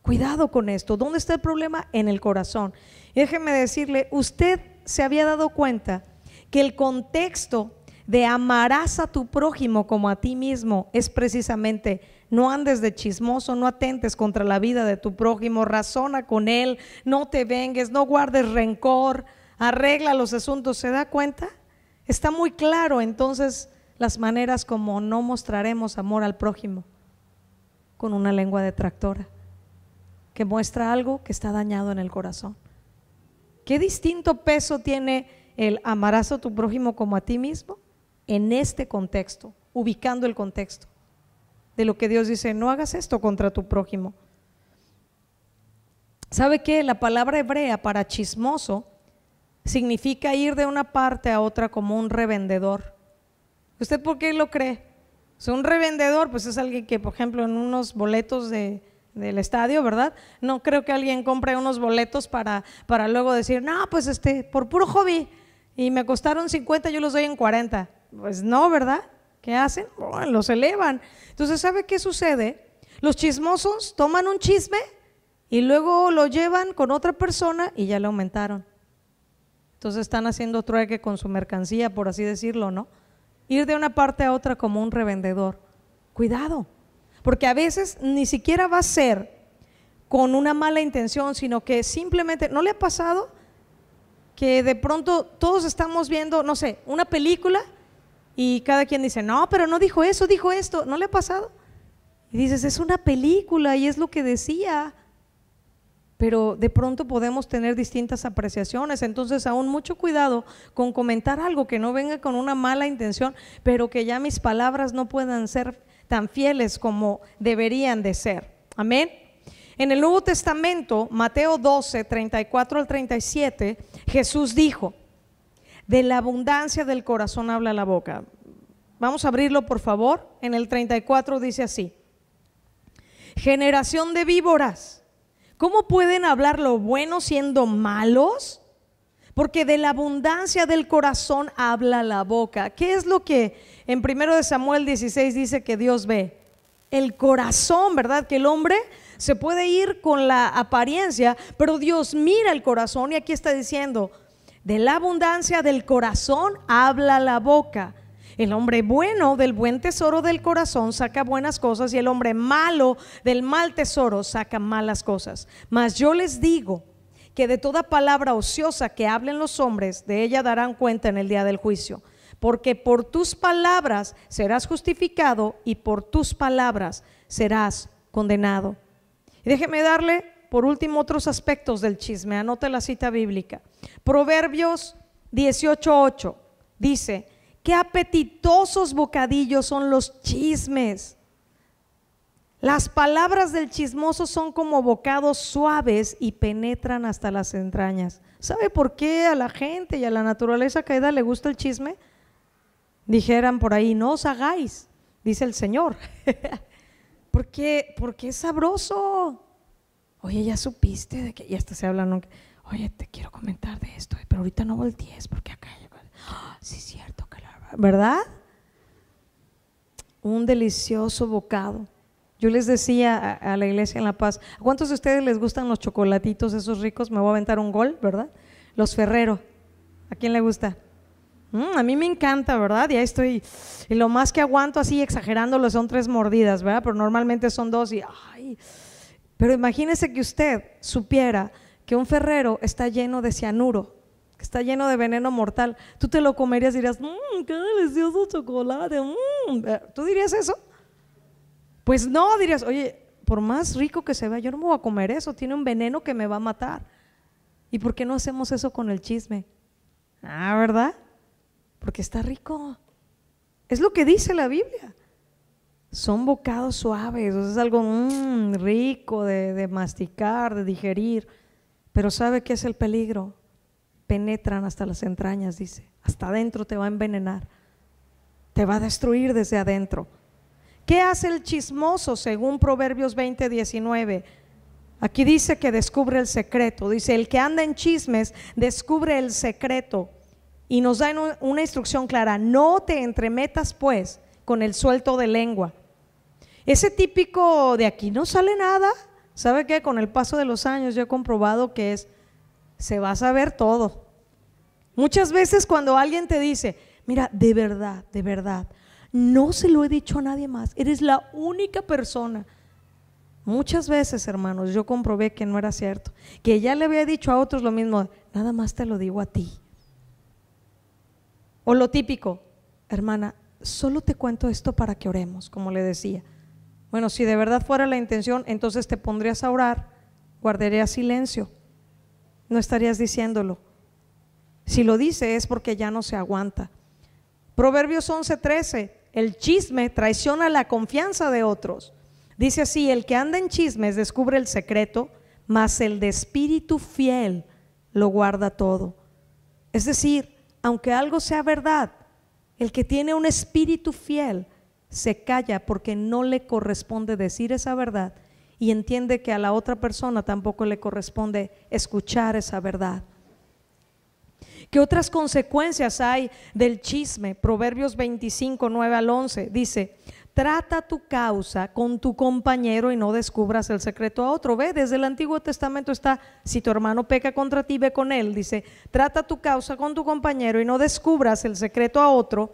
Cuidado con esto. ¿Dónde está el problema? En el corazón. Y déjeme decirle, usted se había dado cuenta que el contexto de amarás a tu prójimo como a ti mismo es precisamente no andes de chismoso, no atentes contra la vida de tu prójimo, razona con él, no te vengues, no guardes rencor, arregla los asuntos. ¿Se da cuenta? Está muy claro entonces las maneras como no mostraremos amor al prójimo, con una lengua detractora que muestra algo que está dañado en el corazón. ¿Qué distinto peso tiene el amarás a tu prójimo como a ti mismo en este contexto, ubicando el contexto de lo que Dios dice? No hagas esto contra tu prójimo. ¿Sabe qué? La palabra hebrea para chismoso significa ir de una parte a otra como un revendedor. ¿Usted por qué lo cree? O sea, un revendedor pues es alguien que, por ejemplo, en unos boletos de del estadio, ¿verdad? No creo que alguien compre unos boletos para luego decir, no, pues por puro hobby y me costaron 50, yo los doy en 40. Pues no, ¿verdad? ¿Qué hacen? Bueno, los elevan. Entonces, ¿sabe qué sucede? Los chismosos toman un chisme y luego lo llevan con otra persona y ya le aumentaron. Entonces están haciendo trueque con su mercancía, por así decirlo, ¿no? Ir de una parte a otra como un revendedor. Cuidado, porque a veces ni siquiera va a ser con una mala intención, sino que simplemente, ¿no le ha pasado que de pronto todos estamos viendo, no sé, una película y cada quien dice, no, pero no dijo eso, dijo esto? ¿No le ha pasado? Y dices, es una película y es lo que decía, pero de pronto podemos tener distintas apreciaciones. Entonces aún mucho cuidado con comentar algo que no venga con una mala intención, pero que ya mis palabras no puedan ser tan fieles como deberían de ser. Amén. En el Nuevo Testamento, Mateo 12, 34 al 37, Jesús dijo, de la abundancia del corazón habla la boca. Vamos a abrirlo, por favor. En el 34 dice así: generación de víboras, ¿cómo pueden hablar lo bueno siendo malos? Porque de la abundancia del corazón habla la boca. ¿Qué es lo que en 1 Samuel 16 dice que Dios ve? El corazón, ¿verdad? Que el hombre se puede ir con la apariencia, pero Dios mira el corazón, y aquí está diciendo, de la abundancia del corazón habla la boca. El hombre bueno del buen tesoro del corazón saca buenas cosas, y el hombre malo del mal tesoro saca malas cosas. Mas yo les digo que de toda palabra ociosa que hablen los hombres, de ella darán cuenta en el día del juicio. Porque por tus palabras serás justificado y por tus palabras serás condenado. Y déjeme darle por último otros aspectos del chisme. Anote la cita bíblica. Proverbios 18:8 dice: qué apetitosos bocadillos son los chismes. Las palabras del chismoso son como bocados suaves y penetran hasta las entrañas. ¿Sabe por qué a la gente y a la naturaleza caída le gusta el chisme? Dijeran por ahí, no os hagáis, dice el Señor. porque es sabroso. Oye, ya supiste de que, y hasta se hablan, oye, te quiero comentar de esto, pero ahorita no voltees porque acá, sí es cierto, ¿verdad? Un delicioso bocado. Yo les decía a la iglesia en La Paz, ¿a cuántos de ustedes les gustan los chocolatitos esos ricos? Me voy a aventar un gol, ¿verdad? Los Ferrero, ¿a quién le gusta? A mí me encanta, ¿verdad? Y ahí estoy, y lo más que aguanto así exagerándolo son 3 mordidas, ¿verdad? Pero normalmente son 2 y ay. Pero imagínese que usted supiera que un Ferrero está lleno de cianuro, que está lleno de veneno mortal. Tú te lo comerías y dirías, qué delicioso chocolate, ¿tú dirías eso? Pues no, dirías, oye, por más rico que se vea, yo no me voy a comer eso, tiene un veneno que me va a matar. ¿Y por qué no hacemos eso con el chisme? ¿Verdad? Porque está rico. Es lo que dice la Biblia. Son bocados suaves, es algo rico de masticar, de digerir. Pero ¿sabe qué es el peligro? Penetran hasta las entrañas, dice. Hasta adentro te va a envenenar. Te va a destruir desde adentro. ¿Qué hace el chismoso según Proverbios 20:19? Aquí dice que descubre el secreto. Dice, el que anda en chismes descubre el secreto. Y nos da una instrucción clara: no te entremetas pues con el suelto de lengua. Ese típico de aquí no sale nada. ¿Sabe qué? Con el paso de los años yo he comprobado que se va a saber todo. Muchas veces cuando alguien te dice, mira, de verdad, no se lo he dicho a nadie más, eres la única persona. Muchas veces, hermanos, yo comprobé que no era cierto, que ya le había dicho a otros lo mismo, nada más te lo digo a ti. O lo típico, hermana, solo te cuento esto para que oremos, como le decía. Bueno, si de verdad fuera la intención, entonces te pondrías a orar, guardarías silencio, no estarías diciéndolo. Si lo dice es porque ya no se aguanta. Proverbios 11:13, el chisme traiciona la confianza de otros. Dice así, el que anda en chismes descubre el secreto, mas el de espíritu fiel lo guarda todo. Es decir, aunque algo sea verdad, el que tiene un espíritu fiel se calla porque no le corresponde decir esa verdad y entiende que a la otra persona tampoco le corresponde escuchar esa verdad. ¿Qué otras consecuencias hay del chisme? Proverbios 25, 9 al 11 dice: trata tu causa con tu compañero y no descubras el secreto a otro. Ve, desde el Antiguo Testamento está: si tu hermano peca contra ti, ve con él. Dice: trata tu causa con tu compañero y no descubras el secreto a otro,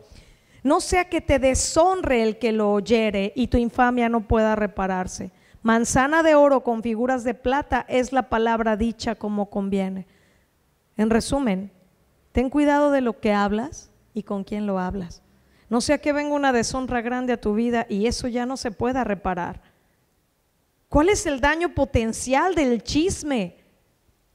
no sea que te deshonre el que lo oyere y tu infamia no pueda repararse. Manzana de oro con figuras de plata es la palabra dicha como conviene. En resumen, ten cuidado de lo que hablas y con quién lo hablas. No sea que venga una deshonra grande a tu vida y eso ya no se pueda reparar. ¿Cuál es el daño potencial del chisme?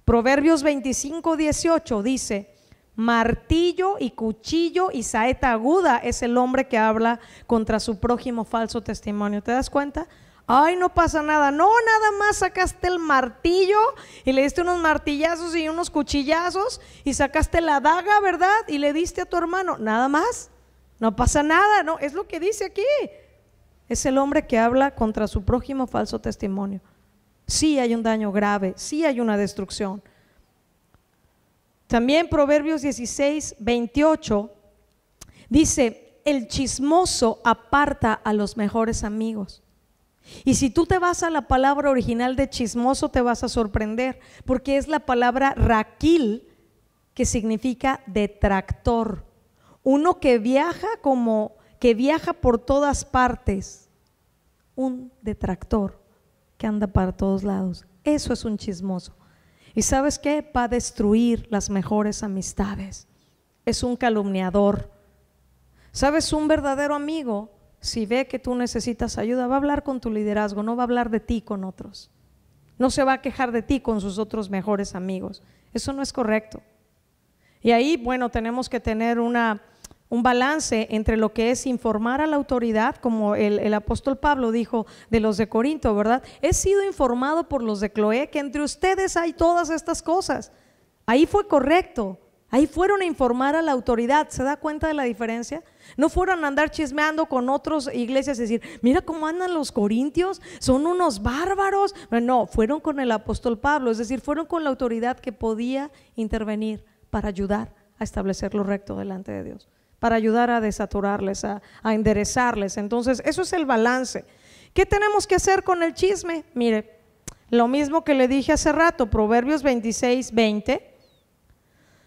Proverbios 25, 18 dice: martillo y cuchillo y saeta aguda es el hombre que habla contra su prójimo falso testimonio. ¿Te das cuenta? Ay, no pasa nada. No, nada más sacaste el martillo y le diste unos martillazos y unos cuchillazos y sacaste la daga, ¿verdad? Y le diste a tu hermano. Nada más. No pasa nada. No, es lo que dice aquí. Es el hombre que habla contra su prójimo falso testimonio. Sí hay un daño grave, sí hay una destrucción. También Proverbios 16, 28 dice: el chismoso aparta a los mejores amigos. Y si tú te vas a la palabra original de chismoso, te vas a sorprender, porque es la palabra raquil, que significa detractor. Uno que viaja por todas partes, un detractor que anda para todos lados. Eso es un chismoso. ¿Y sabes qué? Va a destruir las mejores amistades. Es un calumniador. ¿Sabes? Un verdadero amigo, si ve que tú necesitas ayuda, va a hablar con tu liderazgo, no va a hablar de ti con otros. No se va a quejar de ti con sus otros mejores amigos. Eso no es correcto. Y ahí, bueno, tenemos que tener un balance entre lo que es informar a la autoridad, como el apóstol Pablo dijo de los de Corinto, ¿verdad? He sido informado por los de Cloé que entre ustedes hay todas estas cosas. Ahí fue correcto. Ahí fueron a informar a la autoridad. ¿Se da cuenta de la diferencia? No fueron a andar chismeando con otras iglesias y decir: mira cómo andan los corintios, son unos bárbaros. No, fueron con el apóstol Pablo, es decir, fueron con la autoridad que podía intervenir para ayudar a establecer lo recto delante de Dios, para ayudar a desaturarles, a enderezarles. Entonces, eso es el balance. ¿Qué tenemos que hacer con el chisme? Mire, lo mismo que le dije hace rato, Proverbios 26, 20.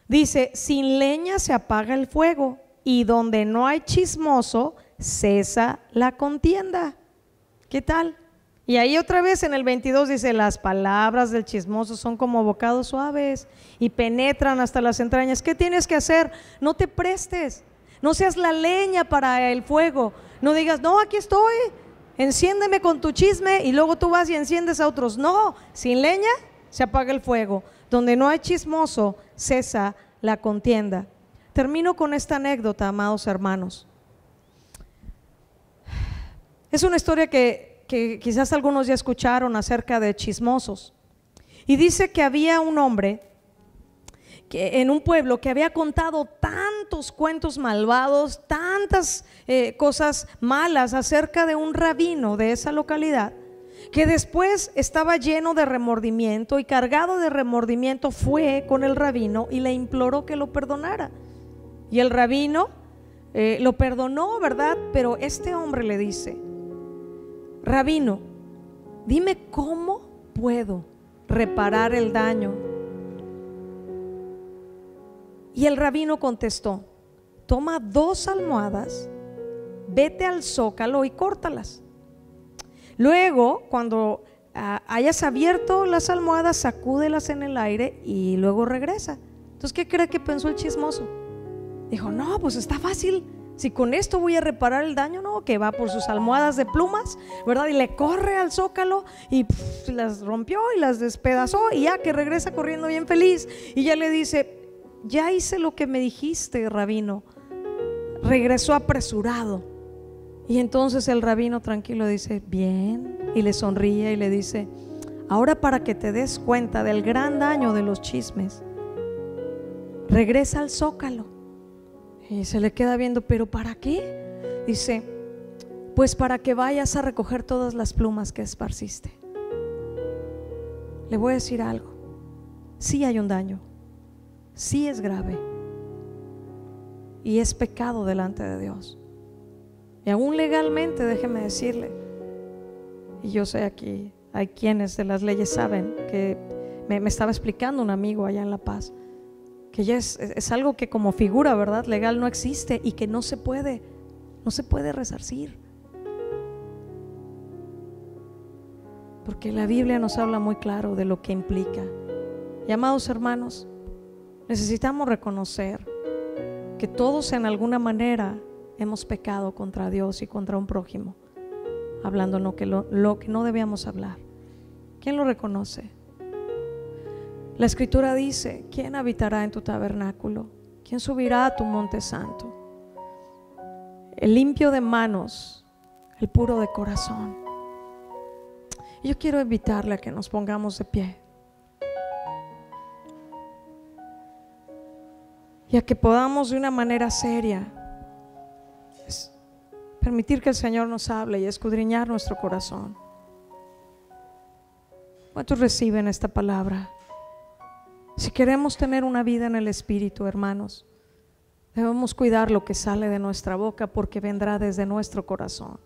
Dice: sin leña se apaga el fuego, y donde no hay chismoso cesa la contienda. ¿Qué tal? Y ahí otra vez en el 22 dice: las palabras del chismoso son como bocados suaves y penetran hasta las entrañas. ¿Qué tienes que hacer? No te prestes, no seas la leña para el fuego. No digas: no, aquí estoy, enciéndeme con tu chisme, y luego tú vas y enciendes a otros. No, sin leña se apaga el fuego, donde no hay chismoso cesa la contienda. Termino con esta anécdota, amados hermanos. Es una historia que quizás algunos ya escucharon acerca de chismosos. Y dice que había un hombre que en un pueblo que había contado tantos cuentos malvados, tantas cosas malas acerca de un rabino de esa localidad, que después estaba lleno de remordimiento, y cargado de remordimiento fue con el rabino y le imploró que lo perdonara. Y el rabino lo perdonó, ¿verdad? Pero este hombre le dice: rabino, dime cómo puedo reparar el daño. Y el rabino contestó: toma 2 almohadas, vete al zócalo y córtalas. Luego, cuando hayas abierto las almohadas, sacúdelas en el aire y luego regresa. Entonces, ¿qué cree que pensó el chismoso? Dijo: no, pues está fácil. Si con esto voy a reparar el daño, no, que va por sus almohadas de plumas, ¿verdad? Y le corre al zócalo y las rompió y las despedazó, y ya que regresa corriendo bien feliz. Y ya le dice: ya hice lo que me dijiste, rabino. Regresó apresurado. Y entonces el rabino tranquilo dice: bien, y le sonríe y le dice: ahora, para que te des cuenta del gran daño de los chismes, regresa al zócalo. Y se le queda viendo: ¿pero para qué? Dice: pues para que vayas a recoger todas las plumas que esparciste. le voy a decir algo. Sí hay un daño, sí es grave y es pecado delante de Dios. Y aún legalmente, déjeme decirle, y yo sé aquí hay quienes de las leyes saben, que me estaba explicando un amigo allá en La Paz, que ya es algo que como figura, ¿verdad?, legal no existe y que no se puede resarcir. Porque la Biblia nos habla muy claro de lo que implica. Y amados hermanos, necesitamos reconocer que todos en alguna manera hemos pecado contra Dios y contra un prójimo, hablando lo que no debíamos hablar. ¿Quién lo reconoce? La Escritura dice: ¿quién habitará en tu tabernáculo? ¿Quién subirá a tu monte santo? El limpio de manos, el puro de corazón. Y yo quiero invitarle a que nos pongamos de pie y a que podamos de una manera seria permitir que el Señor nos hable y escudriñar nuestro corazón. ¿Cuántos reciben esta palabra? Si queremos tener una vida en el Espíritu, hermanos, debemos cuidar lo que sale de nuestra boca, porque vendrá desde nuestro corazón.